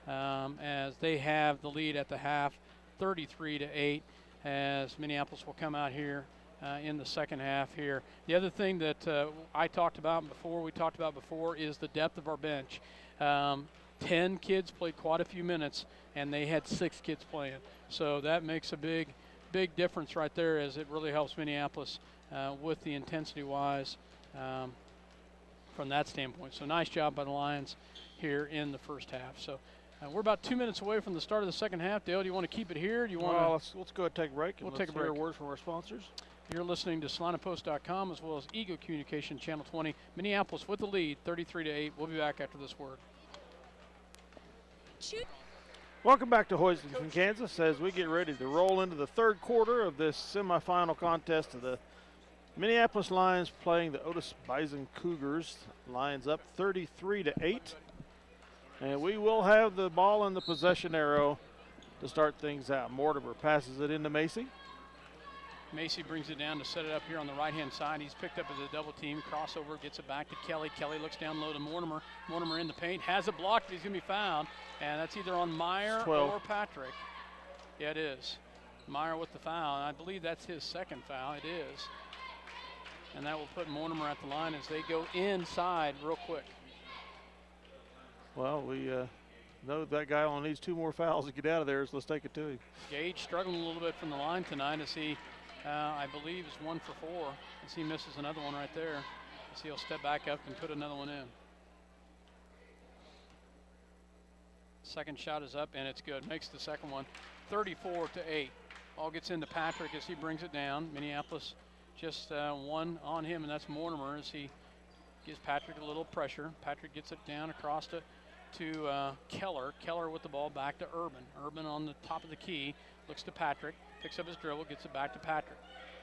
as they have the lead at the half, 33-8, as Minneapolis will come out here in the second half here. The other thing that we talked about before is the depth of our bench. 10 kids played quite a few minutes, and they had 6 kids playing. So that makes a big difference right there, as it really helps Minneapolis with the intensity-wise from that standpoint. So nice job by the Lions here in the first half. So we're about 2 minutes away from the start of the second half. Dale, do you want to keep it here? Do you want to? Let's go ahead and take a break. We'll take a break. Hear a word from our sponsors. You're listening to SalinaPost.com as well as Eagle Communication Channel 20. Minneapolis with the lead, 33-8. We'll be back after this word. Welcome back to Hoisington, Kansas, as we get ready to roll into the third quarter of this semifinal contest of the Minneapolis Lions playing the Otis-Bison Cougars. Lions up 33-8. And we will have the ball in the possession arrow to start things out. Mortimer passes it into Macy. Macy brings it down to set it up here on the right-hand side. He's picked up as a double team. Crossover, gets it back to Kelly. Kelly looks down low to Mortimer. Mortimer in the paint, has it blocked, but he's going to be fouled. And that's either on Meyer or Patrick. Yeah, it is. Meyer with the foul. And I believe that's his second foul. It is. And that will put Mortimer at the line as they go inside real quick. Well, we know that guy only needs 2 more fouls to get out of there, so let's take it to him. Gage struggling a little bit from the line tonight as he, I believe, is 1 for 4. As he misses another one right there. As he'll step back up and put another one in. Second shot is up, and it's good. Makes the second one 34-8. Ball gets into Patrick as he brings it down. Minneapolis just one on him, and that's Mortimer as he gives Patrick a little pressure. Patrick gets it down across to Keller. Keller with the ball back to Urban. Urban on the top of the key, looks to Patrick, picks up his dribble, gets it back to Patrick.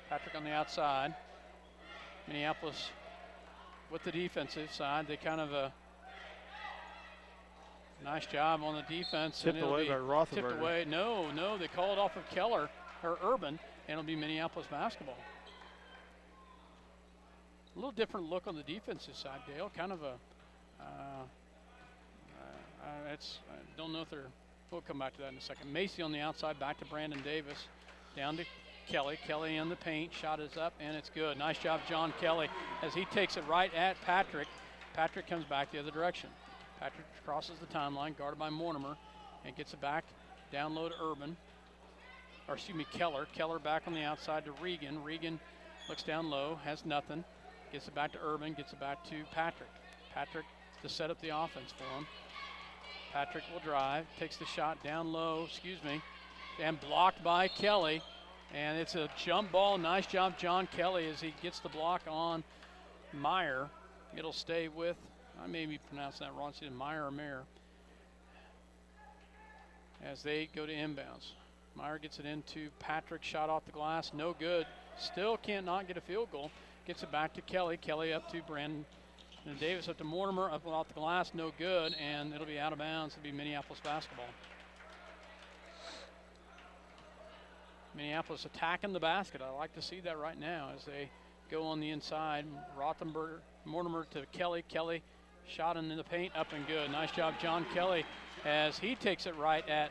Patrick on the outside. Minneapolis with the defensive side. They kind of nice job on the defense. Tipped away by Roethlisberger. Tipped away. No, they call it off of Keller or Urban, and it'll be Minneapolis basketball. A little different look on the defensive side, Dale. Kind of a, I don't know if they're, we'll come back to that in a second. Macy on the outside, back to Brandon Davis. Down to Kelly. Kelly in the paint, shot is up, and it's good. Nice job, John Kelly, as he takes it right at Patrick. Patrick comes back the other direction. Patrick crosses the timeline, guarded by Mortimer, and gets it back down low to Urban. Or excuse me, Keller. Keller back on the outside to Regan. Regan looks down low, has nothing. Gets it back to Urban, gets it back to Patrick. Patrick to set up the offense for him. Patrick will drive, takes the shot down low, and blocked by Kelly. And it's a jump ball. Nice job, John Kelly, as he gets the block on Meyer. It'll stay with, I may be pronouncing that wrong, it's either Meyer or Mayer, as they go to inbounds. Meyer gets it into Patrick, shot off the glass, no good. Still can't not get a field goal. Gets it back to Kelly. Kelly up to Brandon and Davis, up to Mortimer, up off the glass, no good, and it'll be out of bounds. It'll be Minneapolis basketball. Minneapolis attacking the basket. I like to see that right now as they go on the inside. Rothenberger, Mortimer to Kelly. Kelly shot in the paint, up and good. Nice job, John Kelly, as he takes it right at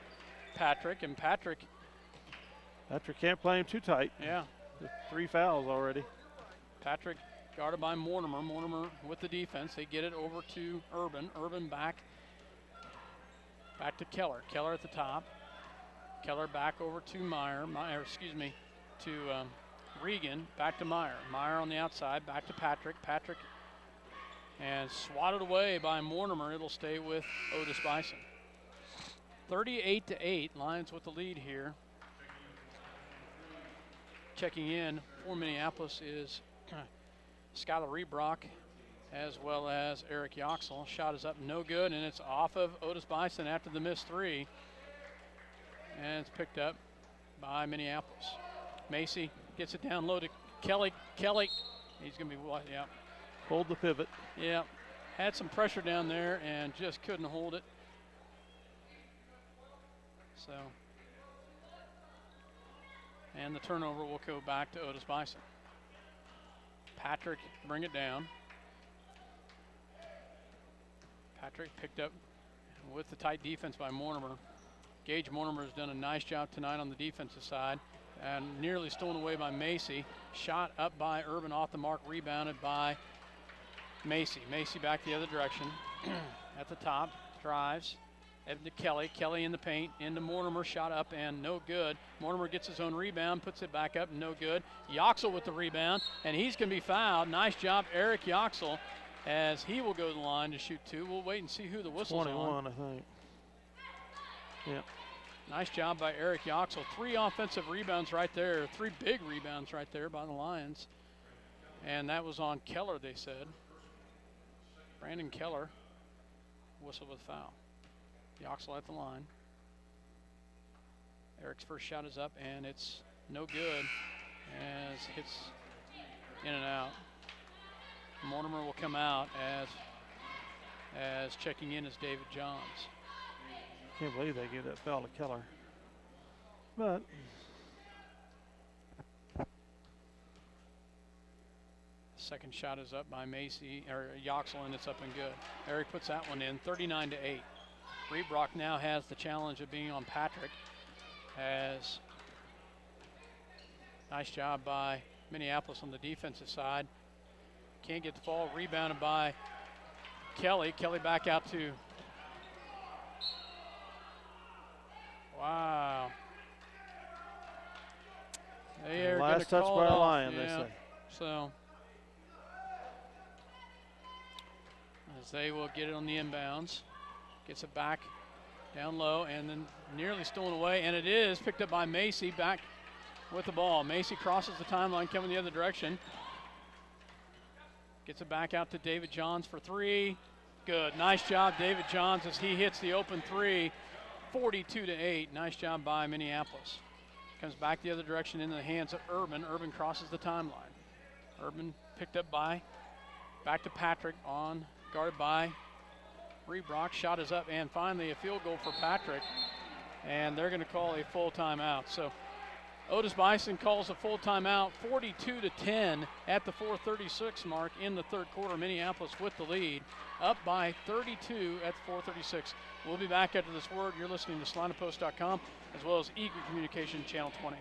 Patrick, and Patrick can't play him too tight. Yeah. 3 fouls already. Patrick guarded by Mortimer. Mortimer with the defense. They get it over to Urban. Urban back to Keller. Keller at the top. Keller back over to to Regan. Back to Meyer. Meyer on the outside. Back to Patrick. Patrick and swatted away by Mortimer. It'll stay with Otis-Bison. 38-8. Lions with the lead here. Checking in for Minneapolis is Skylar Rebrock as well as Eric Yoxel. Shot is up, no good, and it's off of Otis-Bison after the missed three. And it's picked up by Minneapolis. Macy gets it down low to Kelly. Kelly, he's going to be, yeah. Hold the pivot. Yeah, had some pressure down there and just couldn't hold it. So, and the turnover will go back to Otis-Bison. Patrick, bring it down. Patrick picked up with the tight defense by Mortimer. Gage Mortimer has done a nice job tonight on the defensive side, and nearly stolen away by Macy. Shot up by Urban, off the mark, rebounded by Macy. Macy back the other direction. At the top, drives. To Kelly. Kelly in the paint, into Mortimer, shot up and no good. Mortimer gets his own rebound, puts it back up, no good. Yoxel with the rebound, and he's going to be fouled. Nice job, Eric Yoxel, as he will go to the line to shoot two. We'll wait and see who the whistle's 21, on. I think. Yeah. Nice job by Eric Yoxel. 3 offensive rebounds right there, 3 big rebounds right there by the Lions. And that was on Keller, they said. Brandon Keller whistled with foul. Yoxel at the line. Eric's first shot is up, and it's no good as hits in and out. Mortimer will come out as checking in is David Johns. Can't believe they gave that foul to Keller. But second shot is up by Macy or Yoxel, and it's up and good. Eric puts that one in, 39-8. Rebrock now has the challenge of being on Patrick, as nice job by Minneapolis on the defensive side. Can't get the ball, rebounded by Kelly. Kelly back out to, wow. They are last touch by a Lion, they say. So, as they will get it on the inbounds. Gets it back Down low and then nearly stolen away, and it is picked up by Macy back with the ball. Macy crosses the timeline coming the other direction. Gets it back out to David Johns for three. Good. Nice job, David Johns, as he hits the open three. 42-8. Nice job by Minneapolis. Comes back the other direction into the hands of Urban. Urban crosses the timeline. Urban picked up by, back to Patrick on, guarded by Rebrock. Shot is up, and finally a field goal for Patrick. And they're going to call a full timeout. So Otis-Bison calls a full timeout, 42-10 at the 4:36 mark in the third quarter. Minneapolis with the lead, up by 32 at the 4:36. We'll be back after this word. You're listening to SalinaPost.com as well as Eagle Communication Channel 20.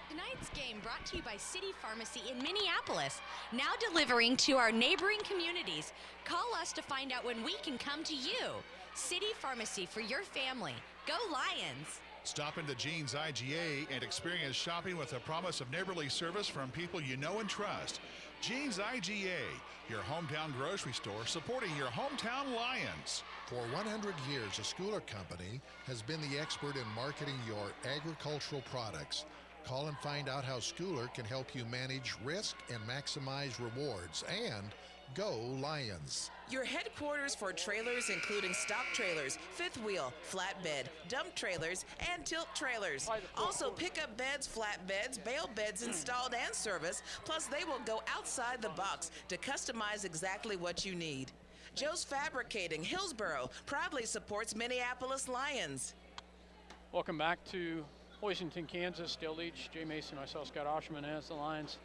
Tonight's game brought to you by City Pharmacy in Minneapolis, now delivering to our neighboring communities. Call us to find out when we can come to you. City Pharmacy for your family. Go Lions! Stop into Jean's IGA and experience shopping with a promise of neighborly service from people you know and trust. Jean's IGA, your hometown grocery store supporting your hometown Lions. For 100 years, a Schooler company has been the expert in marketing your agricultural products. Call and find out how Schooler can help you manage risk and maximize rewards. And go Lions! Your headquarters for trailers, including stock trailers, fifth wheel, flatbed, dump trailers, and tilt trailers. Also, pickup beds, flatbeds, bale beds installed and serviced, plus they will go outside the box to customize exactly what you need. Joe's Fabricating, Hillsboro, proudly supports Minneapolis Lions. Welcome back to Hoisington, Kansas. Dale Leech, Jay Mason, myself, Scott Ausherman has the Lions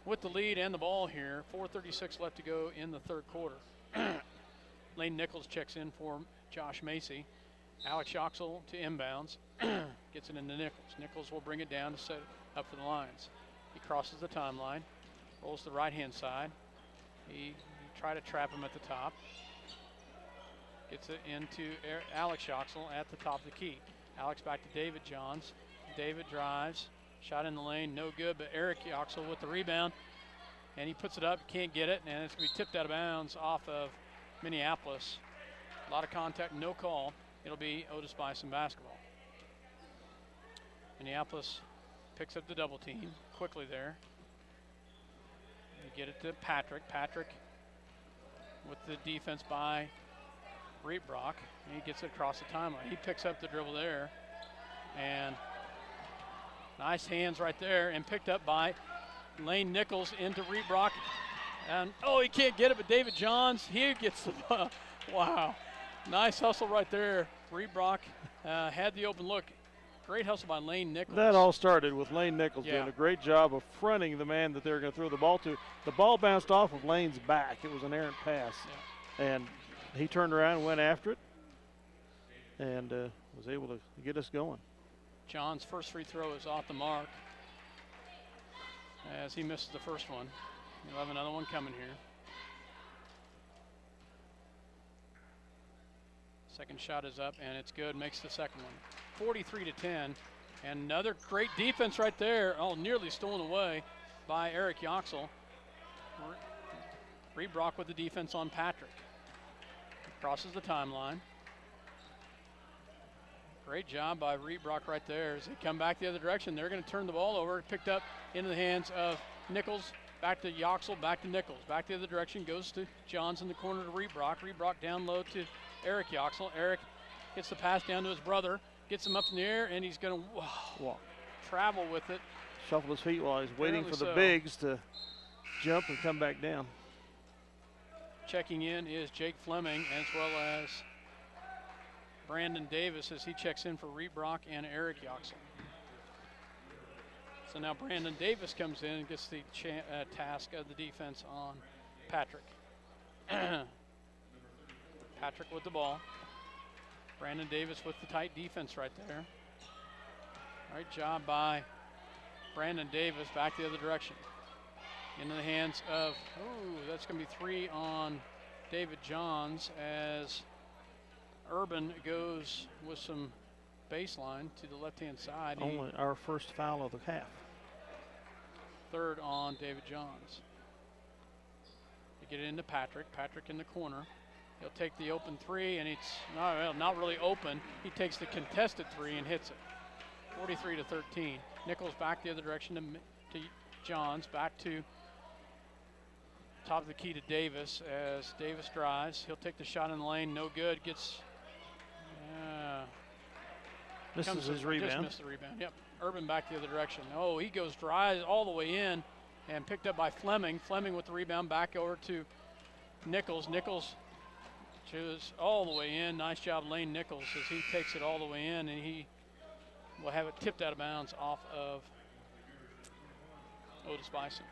with the lead and the ball here. 4:36 left to go in the third quarter. Lane Nichols checks in for Josh Macy. Alex Yoxel to inbounds. Gets it into Nichols. Nichols will bring it down to set up for the Lions. He crosses the timeline. Rolls to the right-hand side. He tried to trap him at the top. Gets it into Alex Yoxel at the top of the key. Alex back to David Johns. David drives. Shot in the lane, no good, but Eric Yoxel with the rebound. And he puts it up, can't get it, and it's going to be tipped out of bounds off of Minneapolis. A lot of contact, no call. It'll be Otis-Bison basketball. Minneapolis picks up the double team quickly there. They get it to Patrick. Patrick with the defense by Rebrock. He gets it across the timeline. He picks up the dribble there. And nice hands right there, and picked up by Lane Nichols into Rebrock. And, oh, he can't get it, but David Johns, he gets the ball. Wow. Nice hustle right there. Rebrock had the open look. Great hustle by Lane Nichols. That all started with Lane Nichols doing a great job of fronting the man that they were going to throw the ball to. The ball bounced off of Lane's back. It was an errant pass. Yeah. And he turned around and went after it and was able to get us going. John's first free throw is off the mark as he misses the first one. He'll have another one coming here. Second shot is up, and it's good. Makes the second one. 43-10. And another great defense right there. Oh, nearly stolen away by Eric Yoxel. Rebrock with the defense on Patrick. Crosses the timeline. Great job by Rebrock right there. As they come back the other direction, they're going to turn the ball over. Picked up into the hands of Nichols. Back to Yoxel, back to Nichols. Back the other direction, goes to Johns in the corner to Rebrock. Rebrock down low to Eric Yoxel. Eric gets the pass down to his brother. Gets him up in the air, and he's going to travel with it. Shuffle his feet while he's waiting for the bigs to jump and come back down. Checking in is Jake Fleming, as well as Brandon Davis as he checks in for Rebrock and Eric Yoxel. So now Brandon Davis comes in and gets the task of the defense on Patrick. Patrick with the ball. Brandon Davis with the tight defense right there. Great job by Brandon Davis. Back the other direction. Into the hands of, that's going to be 3 on David Johns as Urban goes with some baseline to the left-hand side. Only our first foul of the half. Third on David Johns. You get it into Patrick. Patrick in the corner. He'll take the open three, and it's not really open. He takes the contested three and hits it. 43-13. Nichols back the other direction to Johns, back to top of the key to Davis as Davis drives. He'll take the shot in the lane, no good. Misses his rebound. Just missed the rebound, yep. Urban back the other direction. Oh, he goes dry all the way in and picked up by Fleming. Fleming with the rebound back over to Nichols. Nichols goes all the way in. Nice job, Lane Nichols, as he takes it all the way in, and he will have it tipped out of bounds off of Otis-Bison.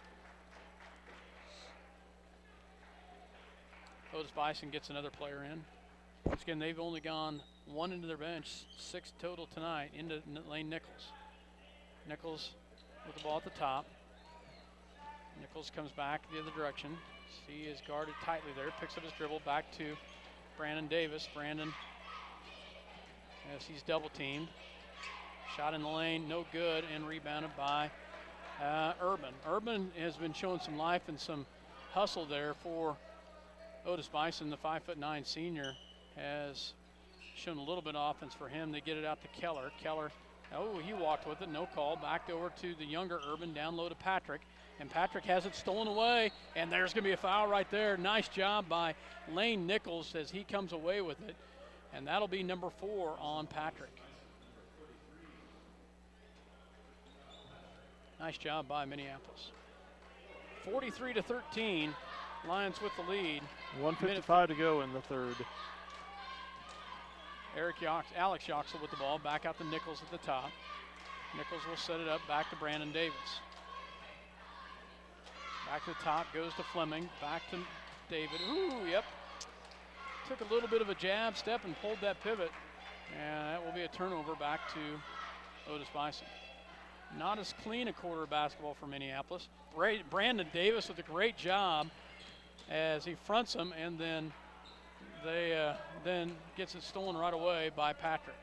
Otis-Bison gets another player in. Once again, they've only gone one into their bench, 6 total tonight, into Lane Nichols. Nichols with the ball at the top. Nichols comes back the other direction. He is guarded tightly there, picks up his dribble back to Brandon Davis. Brandon, as he's double teamed. Shot in the lane, no good, and rebounded by Urban. Urban has been showing some life and some hustle there for Otis-Bison. The 5'9" senior has shown a little bit of offense for him. They get it out to Keller. Keller, he walked with it, no call. Back over to the younger Urban, down low to Patrick. And Patrick has it stolen away, and there's going to be a foul right there. Nice job by Lane Nichols as he comes away with it. And that'll be number 4 on Patrick. Nice job by Minneapolis. 43-13, Lions with the lead. 1:55 to go in the third. Alex Yoxel with the ball, back out to Nichols at the top. Nichols will set it up back to Brandon Davis. Back to the top, goes to Fleming, back to David. Took a little bit of a jab step and pulled that pivot. And that will be a turnover back to Otis-Bison. Not as clean a quarter of basketball for Minneapolis. Brandon Davis with a great job as he fronts him, and then then gets it stolen right away by Patrick.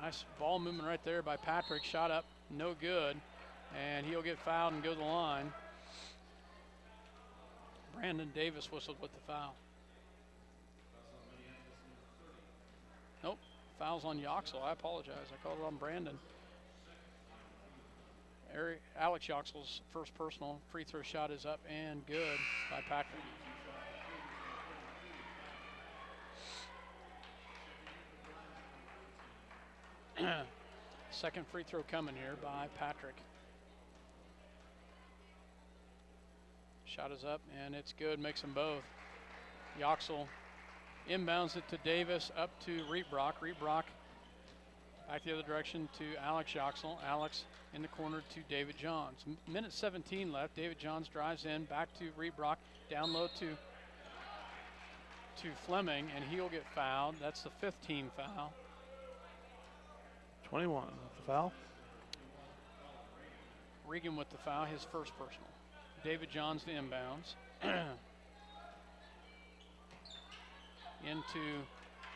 Nice ball movement right there by Patrick. Shot up, no good, and he'll get fouled and go to the line. Brandon Davis whistled with the foul. Nope, foul's on Yoxel. I apologize. I called it on Brandon. Alex Yoxel's first personal free throw shot is up and good by Patrick. Second free throw coming here by Patrick. Shot is up and it's good, makes them both. Yoxel inbounds it to Davis, up to Reetbrock. Reetbrock back the other direction to Alex Yoxel. Alex in the corner to David Johns. Minute 17 left. David Johns drives in, back to Reetbrock, down low to Fleming, and he'll get fouled. That's the 5th team foul. 21 with the foul. Regan with the foul, his first personal. David Johns the inbounds. Into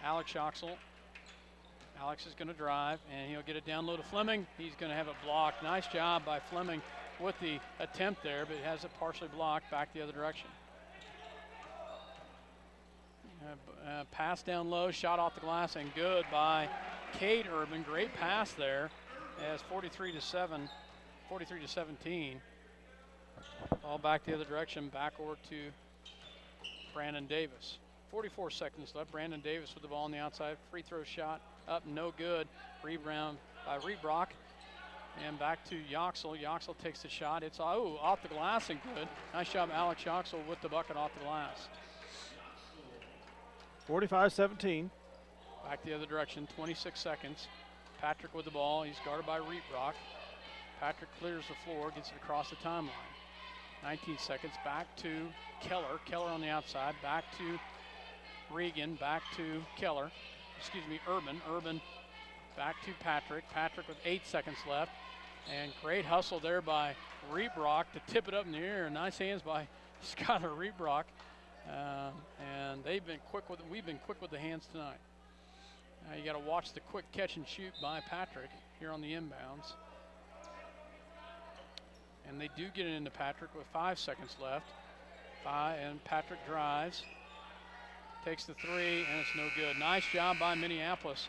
Alex Yoxel. Alex is going to drive, and he'll get it down low to Fleming. He's going to have it blocked. Nice job by Fleming with the attempt there, but it has it partially blocked back the other direction. Pass down low, shot off the glass, and good by Cade Urban. Great pass there as 43-17. All back the other direction, back over to Brandon Davis. 44 seconds left. Brandon Davis with the ball on the outside. Free throw shot up, no good. Rebound by Reetbrock. And back to Yoxel. Yoxel takes the shot. It's off the glass and good. Nice job, Alex Yoxel with the bucket off the glass. 45-17. Back the other direction, 26 seconds. Patrick with the ball. He's guarded by Reetbrock. Patrick clears the floor, gets it across the timeline. 19 seconds, back to Keller. Keller on the outside, back to Regan, back to Urban. Urban back to Patrick. Patrick with 8 seconds left. And great hustle there by Reetbrock to tip it up in the air. Nice hands by Skylar Reetbrock. And we've been quick with the hands tonight. You got to watch the quick catch and shoot by Patrick here on the inbounds. And they do get it into Patrick with 5 seconds left. And Patrick drives. Takes the three, and it's no good. Nice job by Minneapolis.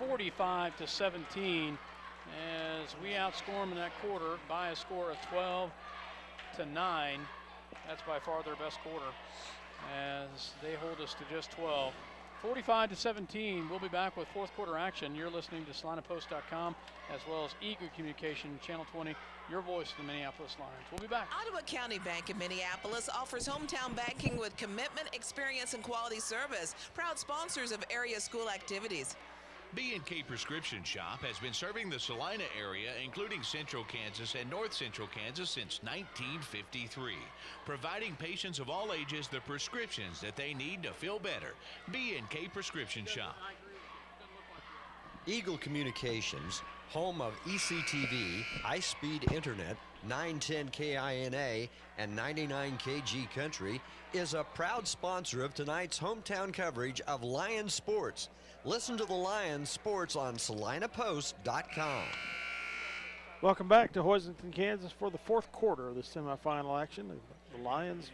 45-17 as we outscore them in that quarter by a score of 12-9. That's by far their best quarter as they hold us to just 12. 45-17. We'll be back with fourth quarter action. You're listening to SalinaPost.com as well as Eagle Communication Channel 20, your voice of the Minneapolis Lions. We'll be back. Ottawa County Bank in Minneapolis offers hometown banking with commitment, experience, and quality service. Proud sponsors of area school activities. B&K Prescription Shop has been serving the Salina area, including Central Kansas and North Central Kansas, since 1953, providing patients of all ages the prescriptions that they need to feel better. B&K Prescription Shop. Eagle Communications, home of ECTV, high-speed internet, 910 KINA, and 99 KG Country, is a proud sponsor of tonight's hometown coverage of Lions sports. Listen to the Lions sports on SalinaPost.com. Welcome back to Hoisington, Kansas for the fourth quarter of the semifinal action. The Lions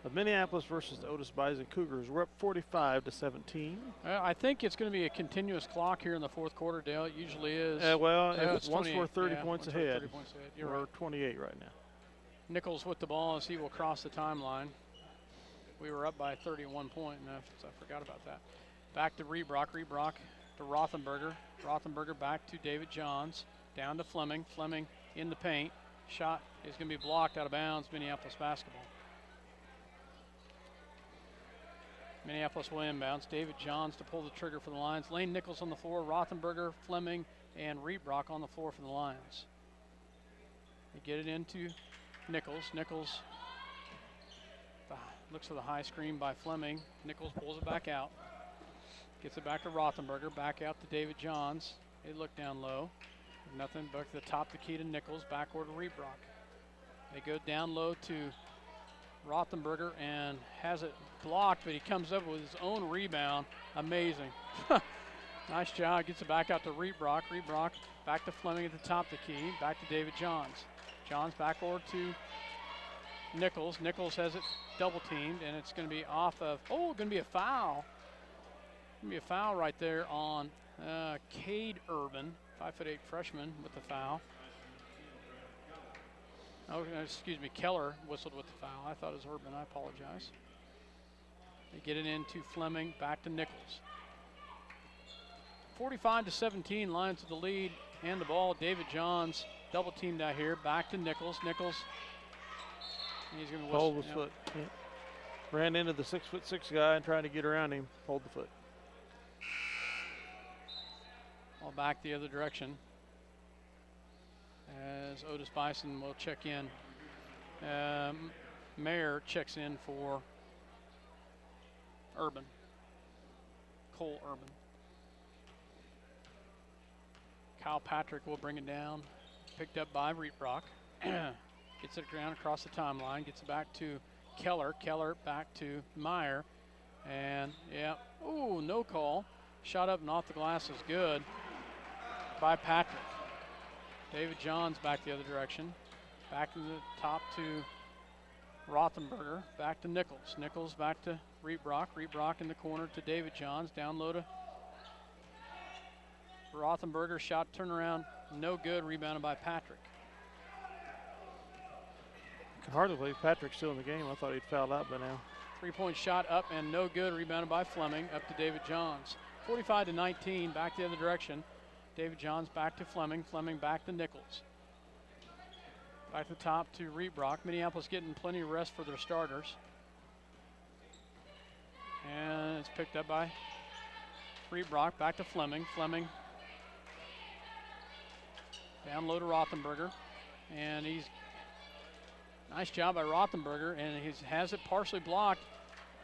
of Minneapolis versus the Otis-Bison Cougars. We're up 45-17. I think it's going to be a continuous clock here in the fourth quarter, Dale. It usually is. Once we're 30 points ahead, You're we're right. 28 right now. Nichols with the ball as he will cross the timeline. We were up by 31 points, and I forgot about that. Back to Rebrock to Rothenberger. Rothenberger back to David Johns. Down to Fleming. Fleming in the paint. Shot is going to be blocked out of bounds. Minneapolis basketball. Minneapolis will inbounds. David Johns to pull the trigger for the Lions. Lane Nichols on the floor. Rothenberger, Fleming, and Rebrock on the floor for the Lions. They get it into Nichols. Nichols looks for the high screen by Fleming. Nichols pulls it back out. Gets it back to Rothenberger. Back out to David Johns. They look down low. Nothing but the top of the key to Nichols. Backward to Rebrock. They go down low to Rothenberger and has it blocked, but he comes up with his own rebound. Amazing. Nice job. Gets it back out to Rebrock. Rebrock back to Fleming at the top of the key. Back to David Johns. Johns backward to Nichols. Nichols has it double teamed, and it's going to be off of, going to be a foul. Going to be a foul right there on Cade Urban, 5'8" freshman with the foul. Oh, excuse me, Keller whistled with the foul. I thought it was Urban. I apologize. They get it into Fleming, back to Nichols. 45-17, Lions with the lead and the ball. David Johns double teamed out here. Back to Nichols. Nichols. He's going to whistle. Hold his foot. Yeah. Ran into the 6'6" guy and trying to get around him. Hold the foot. Ball back the other direction as Otis-Bison will check in. Mayer checks in for Urban. Cole Urban. Kyle Patrick will bring it down. Picked up by Rebrock. Gets it down across the timeline. Gets it back to Keller. Keller back to Meyer. And, no call. Shot up and off the glass is good by Patrick. David Johns back the other direction. Back to the top to Rothenberger. Back to Nichols. Nichols back to Rebrock. Rebrock in the corner to David Johns. Down low to Rothenberger. Shot turnaround. No good. Rebounded by Patrick. Can hardly believe Patrick's still in the game. I thought he'd fouled out by now. 3-point shot up and no good. Rebounded by Fleming. Up to David Johns. 45-19. Back the other direction. David Johns back to Fleming. Fleming back to Nichols. Back to the top to Rebrock. Minneapolis getting plenty of rest for their starters. And it's picked up by Rebrock. Back to Fleming. Fleming down low to Rothenberger. And he's nice job by Rothenberger. And he has it partially blocked.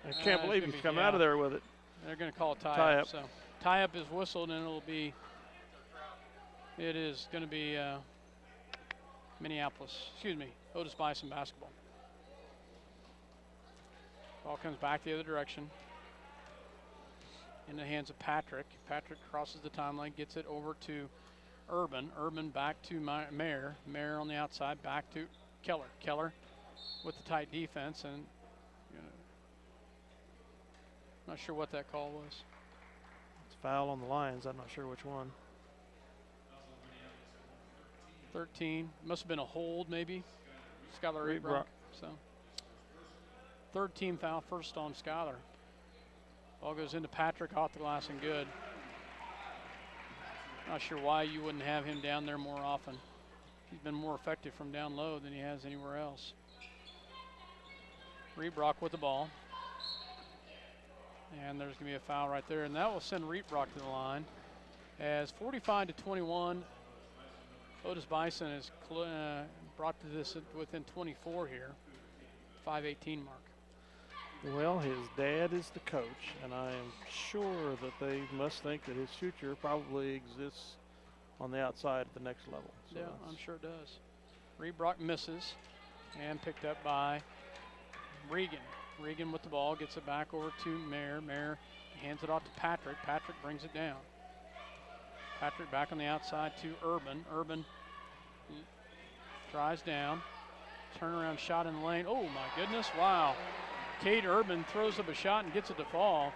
I can't believe he's come out of there with it. They're going to call a tie-up. So tie-up is whistled, and it is going to be Otis-Bison basketball. Ball comes back the other direction. In the hands of Patrick. Patrick crosses the timeline, gets it over to Urban. Urban back to Mayer. Mayer on the outside, back to Keller. Keller with the tight defense, and not sure what that call was. It's a foul on the Lions. I'm not sure which one. 13. Must have been a hold, maybe. Skylar Reed-Brock. So, third team foul, first on Skylar. Ball goes into Patrick, off the glass and good. Not sure why you wouldn't have him down there more often. He's been more effective from down low than he has anywhere else. Reed-Brock with the ball. And there's going to be a foul right there, and that will send Reed-Brock to the line. As 45-21, Otis-Bison is brought to this within 24 here, 5:18 mark. Well, his dad is the coach, and I am sure that they must think that his future probably exists on the outside at the next level. So yeah, I'm sure it does. Reed-Brock misses and picked up by Regan. Regan with the ball, gets it back over to Mayer. Mayer hands it off to Patrick. Patrick brings it down. Patrick back on the outside to Urban. Urban drives down. Turnaround shot in the lane. Oh my goodness, wow. Cade Urban throws up a shot and gets it to fall.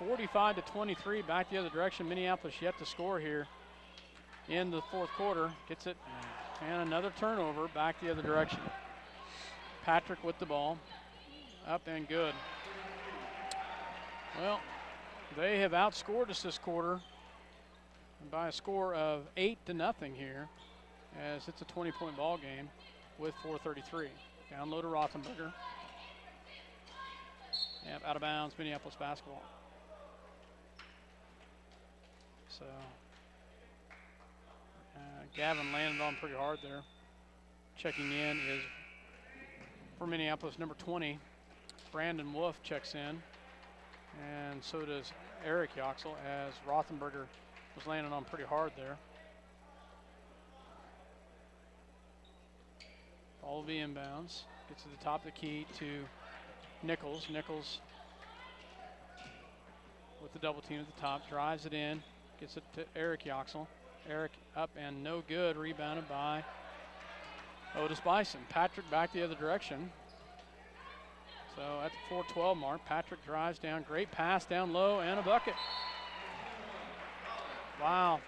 45-23, back the other direction. Minneapolis yet to score here in the fourth quarter. Gets it, and another turnover back the other direction. Patrick with the ball. Up and good. Well, they have outscored us this quarter by a score of 8-0 here, as it's a 20-point ball game with 4:33. Down low to Rothenberger. Yep, out of bounds, Minneapolis basketball. So Gavin landed on pretty hard there. Checking in is, for Minneapolis, number 20. Brandon Wolf checks in, and so does Eric Yoxel, as Rothenberger was landing on pretty hard there. Ball will be inbounds. Gets to the top of the key to Nichols. Nichols with the double team at the top, drives it in, gets it to Eric Yoxel. Eric up and no good, rebounded by Otis-Bison. Patrick back the other direction. So at the 4:12 mark, Patrick drives down, great pass down low, and a bucket. Wow,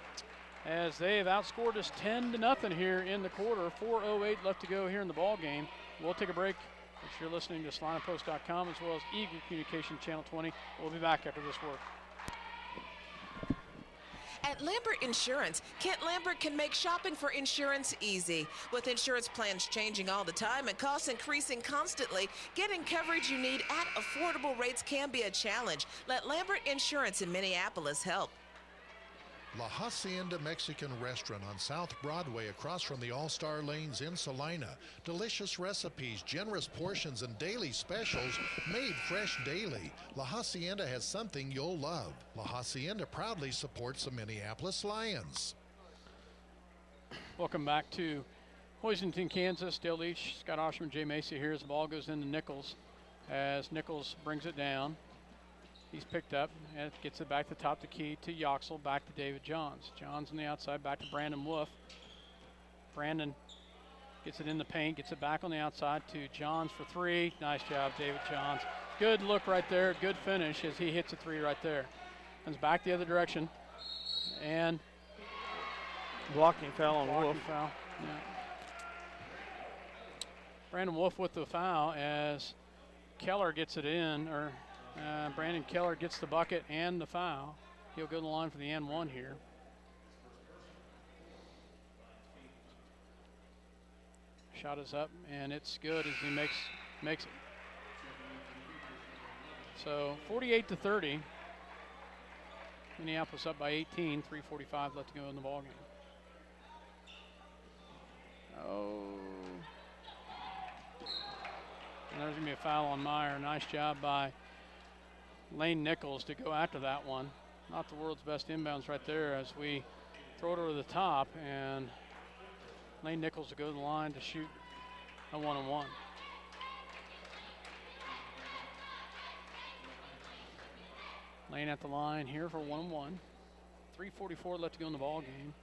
as they have outscored us 10-0 here in the quarter. 4:08 left to go here in the ball game. We'll take a break. If you're listening to SalinaPost.com as well as Eagle Communication Channel 20, we'll be back after this work. At Lambert Insurance, Kent Lambert can make shopping for insurance easy. With insurance plans changing all the time and costs increasing constantly, getting coverage you need at affordable rates can be a challenge. Let Lambert Insurance in Minneapolis help. La Hacienda Mexican Restaurant on South Broadway across from the All-Star Lanes in Salina. Delicious recipes, generous portions, and daily specials made fresh daily. La Hacienda has something you'll love. La Hacienda proudly supports the Minneapolis Lions. Welcome back to Hoisington, Kansas. Dale Leech, Scott Ausherman, Jay Macy here as the ball goes into Nichols, as Nichols brings it down. He's picked up and gets it back to the top of the key to Yoxel, back to David Johns. Johns on the outside, back to Brandon Wolf. Brandon gets it in the paint, gets it back on the outside to Johns for three. Nice job, David Johns. Good look right there, good finish as he hits a three right there. Comes back the other direction, and blocking foul on Wolf. Foul. Yeah. Brandon Wolf with the foul as Keller gets it in, or Brandon Keller gets the bucket and the foul. He'll go to the line for the N1 here. Shot is up and it's good as he makes it. So 48-30. Minneapolis up by 18. 3:45 left to go in the ball game. Oh. And there's gonna be a foul on Meyer. Nice job by Lane Nichols to go after that one. Not the world's best inbounds right there as we throw it over the top, and Lane Nichols to go to the line to shoot a 1-on-1. Lane at the line here for 1-on-1. 3:44 left to go in the ball game.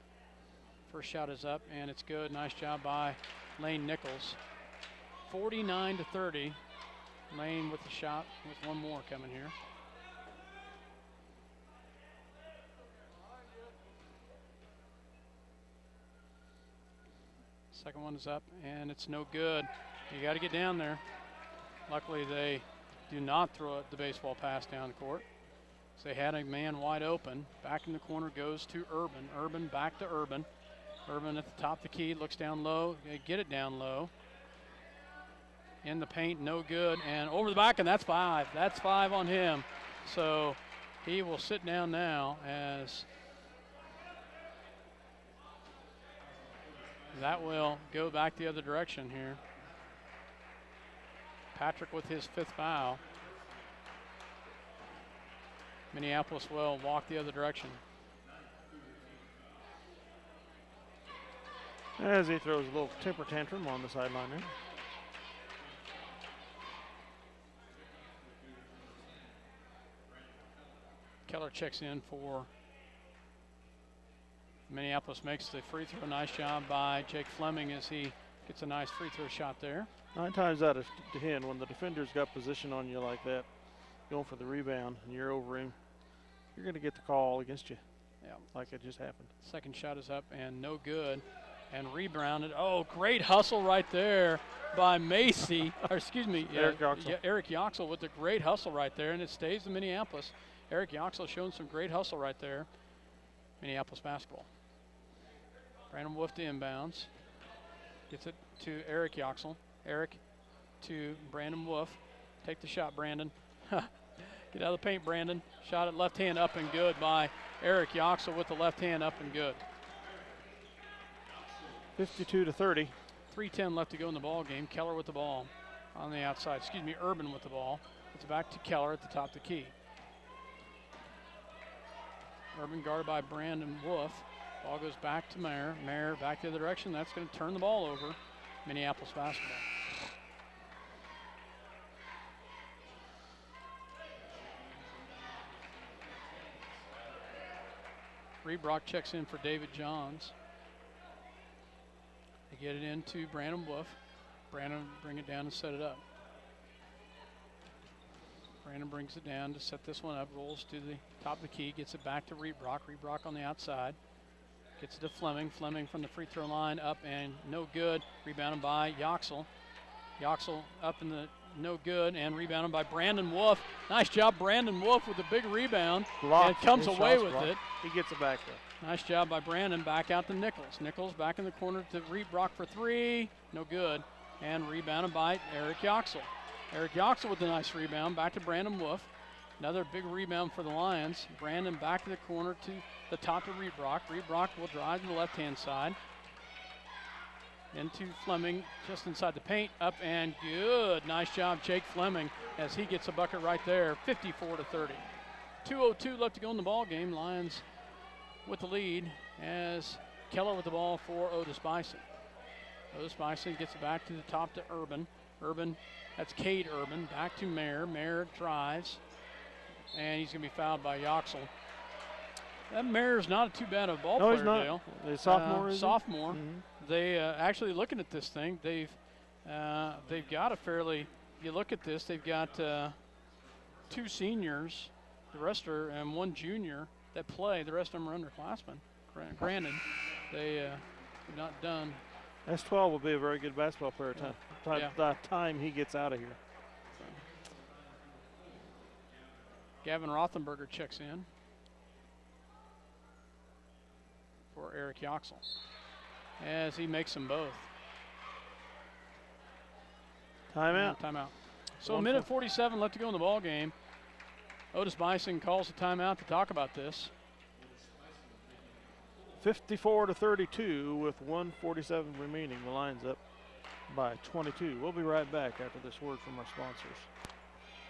First shot is up and it's good. Nice job by Lane Nichols. 49-30. Lane with the shot with one more coming here. Second one is up, and it's no good. You got to get down there. Luckily, they do not throw it the baseball pass down the court. So they had a man wide open. Back in the corner goes to Urban. Urban back to Urban. Urban at the top of the key, looks down low. They get it down low. In the paint, no good. And over the back, and that's 5. That's 5 on him. So he will sit down now as that will go back the other direction here. Patrick with his 5th foul. Minneapolis will walk the other direction. As he throws a little temper tantrum on the sideline there. Keller checks in for Minneapolis. Makes the free throw. Nice job by Jake Fleming as he gets a nice free throw shot there. 9 times out of 10, when the defender's got position on you like that, going for the rebound, and you're over him, you're going to get the call against you. Yeah, like it just happened. Second shot is up and no good. And rebounded. Oh, great hustle right there by Macy. Or excuse me, Eric Yoxel. Eric Yoxel with a great hustle right there, and it stays in Minneapolis. Eric Yoxel showing some great hustle right there. Minneapolis basketball. Brandon Wolf to inbounds. Gets it to Eric Yoxel. Eric to Brandon Wolf. Take the shot, Brandon. Get out of the paint, Brandon. Shot it left hand up and good by Eric Yoxel with the left hand up and good. 52-30. 3:10 left to go in the ball game. Keller with the ball on the outside. Excuse me, Urban with the ball. It's back to Keller at the top of the key. Urban guarded by Brandon Wolf. Ball goes back to Mayer. Mayer back the other direction. That's going to turn the ball over. Minneapolis basketball. Brock checks in for David Johns. They get it into Brandon Wolf. Brandon bring it down and set it up. Brandon brings it down to set this one up, rolls to the top of the key, gets it back to Brock. Brock on the outside. Gets it to Fleming. Fleming from the free throw line up and no good. Rebounded by Yoxel. Yoxel up in the no good and rebounded by Brandon Wolf. Nice job, Brandon Wolf with a big rebound. Blocked. And comes His away shot's with blocked. it. He gets it back there. Nice job by Brandon. Back out to Nichols. Nichols back in the corner to Brock for 3. No good. And rebounded by Eric Yoxel. Eric Yoxel with a nice rebound. Back to Brandon Wolf. Another big rebound for the Lions. Brandon back to the corner to the top to Brock. Brock will drive to the left-hand side. Into Fleming just inside the paint. Up and good. Nice job, Jake Fleming, as he gets a bucket right there. 54-30. 2:02 left to go in the ball game. Lions with the lead as Keller with the ball for Otis-Bison. Otis-Bison gets it back to the top to Urban. Urban, that's Cade Urban, back to Mayer. Mayer drives, and he's going to be fouled by Yoxel. That Mayer's not too bad of a ball player, he's not. Dale. The sophomore, is he? Sophomore. Mm-hmm. They actually looking at this thing. They've got a fairly. You look at this. They've got 2 seniors, the rest are, and 1 junior that play. The rest of them are underclassmen. Granted, they have not done. S12 will be a very good basketball player the time he gets out of here. Gavin Rothenberger checks in for Eric Yoxel as he makes them both. Timeout. Timeout. So a minute 47 left to go in the ball game. Otis-Bison calls a timeout to talk about this. 54-32 with 1:47 remaining. The Lions up by 22. We'll be right back after this word from our sponsors.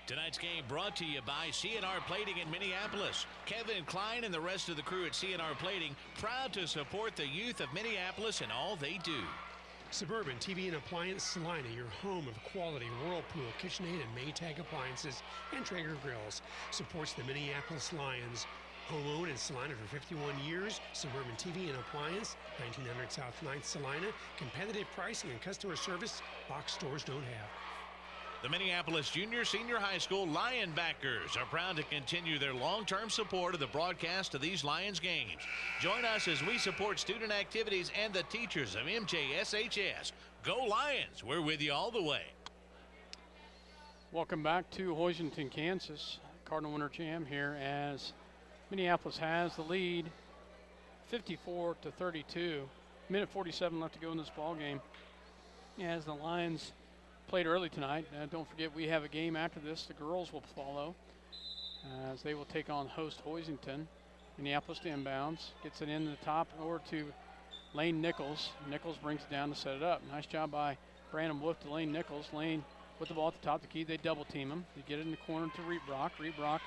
Tonight's game brought to you by CNR Plating in Minneapolis. Kevin Klein and the rest of the crew at CNR Plating, proud to support the youth of Minneapolis in all they do. Suburban TV and Appliance Salina, your home of quality Whirlpool, KitchenAid, and Maytag appliances and Traeger grills, supports the Minneapolis Lions Home-owned in Salina for 51 years, Suburban TV and Appliance, 1900 South 9th Salina. Competitive pricing and customer service box stores don't have. The Minneapolis Junior Senior High School Lionbackers are proud to continue their long-term support of the broadcast of these Lions games. Join us as we support student activities and the teachers of MJSHS. Go Lions! We're with you all the way. Welcome back to Hoisington, Kansas. Cardinal Winter Jam here as Minneapolis has the lead, 54-32. Minute 47 left to go in this ball game. As the Lions played early tonight. Don't forget we have a game after this. The girls will follow as they will take on host Hoisington. Minneapolis to inbounds. Gets it in the top over to Lane Nichols. Nichols brings it down to set it up. Nice job by Brandon Wolf to Lane Nichols. Lane with the ball at the top of the key. They double team him. They get it in the corner to Reebrock. Reebrock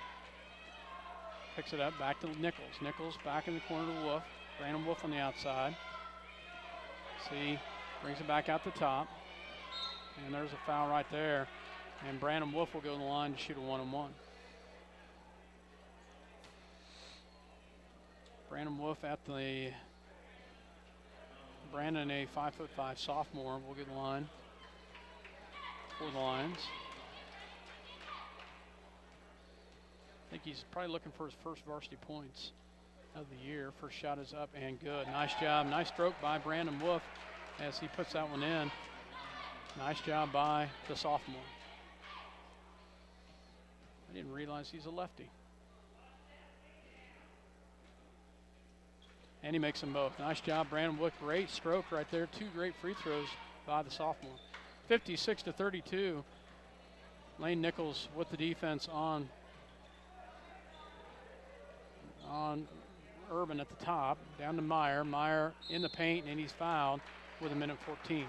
picks it up back to Nichols. Nichols back in the corner to Wolf. Brandon Wolf on the outside. See, brings it back out the top. And there's a foul right there. And Brandon Wolf will go to the line to shoot a 1-on-1. Brandon Wolf at the Brandon, a 5'5" sophomore, will get the line for the Lions. I think he's probably looking for his first varsity points of the year. First shot is up and good. Nice job. Nice stroke by Brandon Wolf as he puts that one in. Nice job by the sophomore. I didn't realize he's a lefty. And he makes them both. Nice job, Brandon Wood. Great stroke right there. Two great free throws by the sophomore. 56-32. Lane Nichols with the defense on Urban at the top. Down to Meyer. Meyer in the paint, and he's fouled with a minute 14.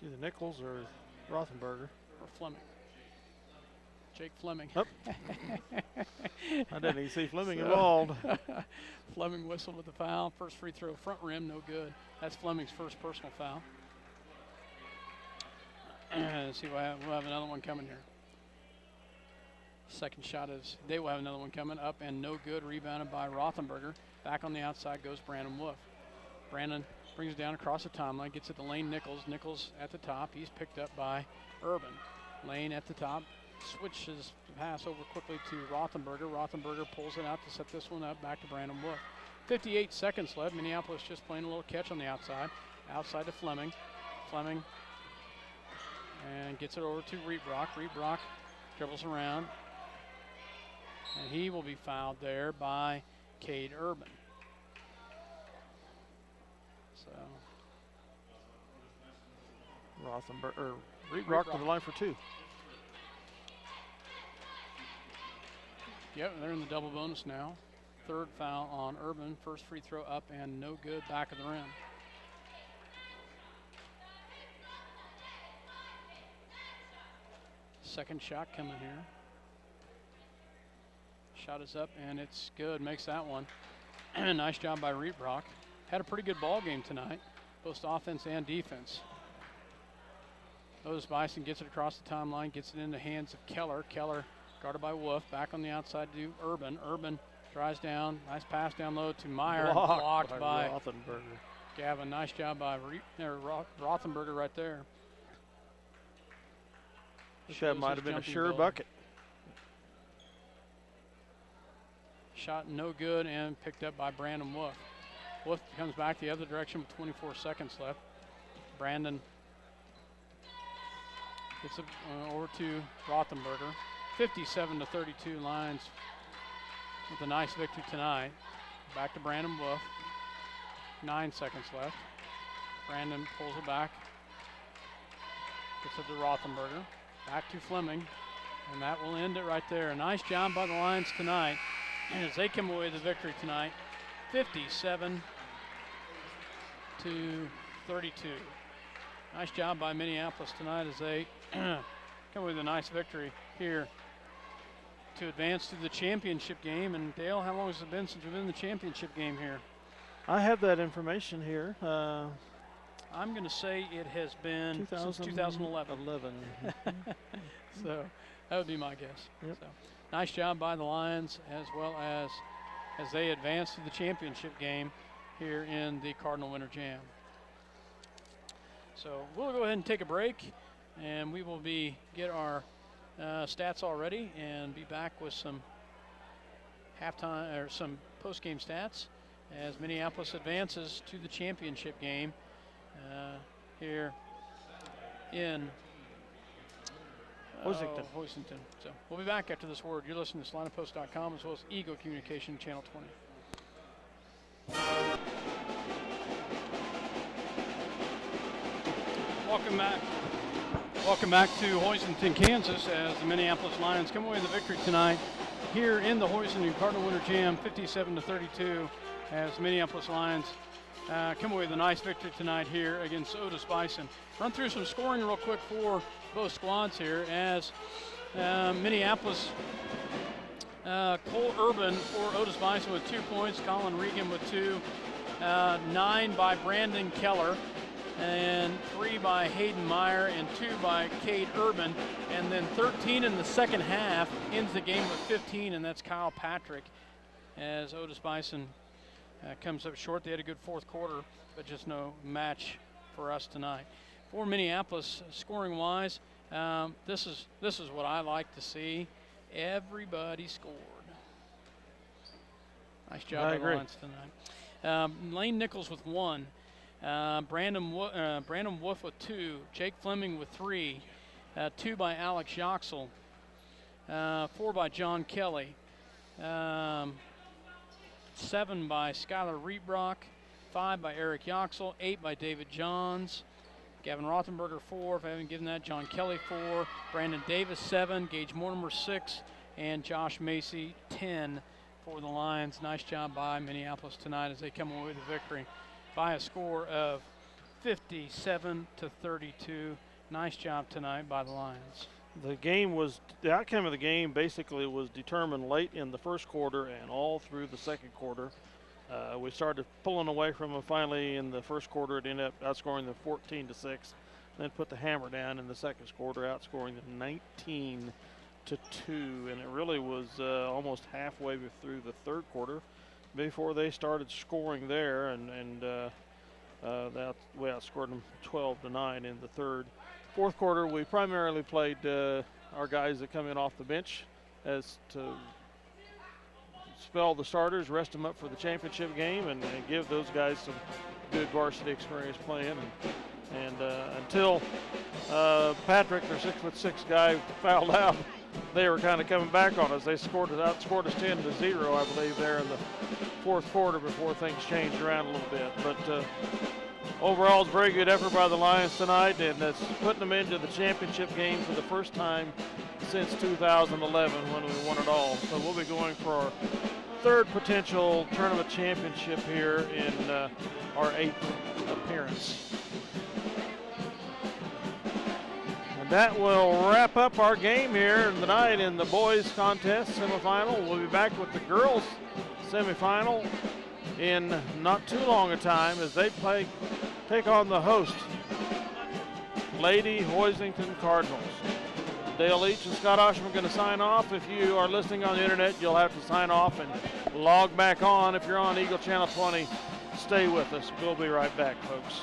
Either Nichols or Rothenberger. Or Fleming. Jake Fleming. Oh. I didn't even see Fleming involved. Fleming whistled with the foul. First free throw, front rim, no good. That's Fleming's first personal foul. Let's see, we'll have another one coming here. Second shot is, they will have another one coming up and no good. Rebounded by Rothenberger. Back on the outside goes Brandon Wolf. Brandon brings it down across the timeline, gets it to Lane Nichols. Nichols at the top. He's picked up by Urban. Lane at the top. Switches the pass over quickly to Rothenberger. Rothenberger pulls it out to set this one up. Back to Brandon Wolf. 58 seconds left. Minneapolis just playing a little catch on the outside. Outside to Fleming. Fleming and gets it over to Reebrock. Reebrock dribbles around. And he will be fouled there by Cade Urban. So Reebrock to the line for two. Yep, they're in the double bonus now. Third foul on Urban. First free throw up and no good, back of the rim. Second shot coming here. Shot is up and it's good, makes that one. Nice job by Reebrock. Had a pretty good ball game tonight, both offense and defense. Otis-Bison gets it across the timeline, gets it in the hands of Keller. Keller guarded by Wolf, back on the outside to Urban. Urban drives down, nice pass down low to Meyer, blocked by Rothenberger. Gavin. Nice job by Rothenberger right there. That might have been a sure bucket. Shot no good and picked up by Brandon Wolf. Wolf comes back the other direction with 24 seconds left. Brandon gets it over to Rothenberger. 57-32 Lions with a nice victory tonight. Back to Brandon Wolf. 9 seconds left. Brandon pulls it back. Gets it to Rothenberger. Back to Fleming. And that will end it right there. A nice job by the Lions tonight as they come away with the victory tonight. 57-32. Nice job by Minneapolis tonight as they come away with a nice victory here to advance to the championship game. And Dale, how long has it been since we've been in the championship game here? I have that information here. I'm going to say it has been since 2011. So that would be my guess. Yep. So nice job by the Lions, as well as they advance to the championship game here in the Cardinal Winter Jam. So we'll go ahead and take a break, and we will get our stats all ready and be back with some halftime or some post-game stats as Minneapolis advances to the championship game here in Hoisington. So we'll be back after this word. You're listening to SalinaPost.com as well as Eagle Communication Channel 20. Welcome back to Hoisington, Kansas, as the Minneapolis Lions come away with the victory tonight here in the Hoisington Cardinal Winter Jam, 57-32, as the Minneapolis Lions come away with a nice victory tonight here against Otis-Bison. Run through some scoring real quick for both squads here, as Minneapolis, Cole Urban for Otis-Bison with 2 points, Colin Regan with 2, 9 by Brandon Keller, and 3 by Hayden Meyer, and 2 by Cade Urban, and then 13 in the second half, ends the game with 15, and that's Kyle Patrick, as Otis-Bison comes up short. They had a good fourth quarter, but just no match for us tonight. For Minneapolis, scoring-wise, this is what I like to see. Everybody scored. Nice job by the Lions tonight. Lane Nichols with 1. Brandon Wolf with 2, Jake Fleming with 3, 2 by Alex Yoxel, 4 by John Kelly, 7 by Skylar Reebrock, 5 by Eric Yoxel, 8 by David Johns, Gavin Rothenberger 4, if I haven't given that, John Kelly 4, Brandon Davis 7, Gage Mortimer 6, and Josh Macy 10 for the Lions. Nice job by Minneapolis tonight as they come away with a victory by a score of 57-32. Nice job tonight by the Lions. The outcome of the game basically was determined late in the first quarter and all through the second quarter. We started pulling away from them finally in the first quarter. It ended up outscoring them 14-6, then put the hammer down in the second quarter, outscoring them 19-2, and it really was almost halfway through the third quarter before they started scoring there, and we outscored them 12-9 in the third. Fourth quarter, we primarily played our guys that come in off the bench as to spell the starters, rest them up for the championship game, and give those guys some good varsity experience playing. And until Patrick, their 6'6" guy, fouled out, they were kind of coming back on us. They outscored us 10-0, I believe, there in the fourth quarter before things changed around a little bit. But overall, it's a very good effort by the Lions tonight, and it's putting them into the championship game for the first time since 2011 when we won it all. So we'll be going for our third potential tournament championship here in our 8th appearance. And that will wrap up our game here tonight in the boys contest semifinal. We'll be back with the girls semifinal in not too long a time as they take on the host, Lady Hoisington Cardinals. Dale Leech and Scott Ausherman are going to sign off. If you are listening on the internet, you'll have to sign off and log back on. If you're on Eagle Channel 20, stay with us. We'll be right back, folks.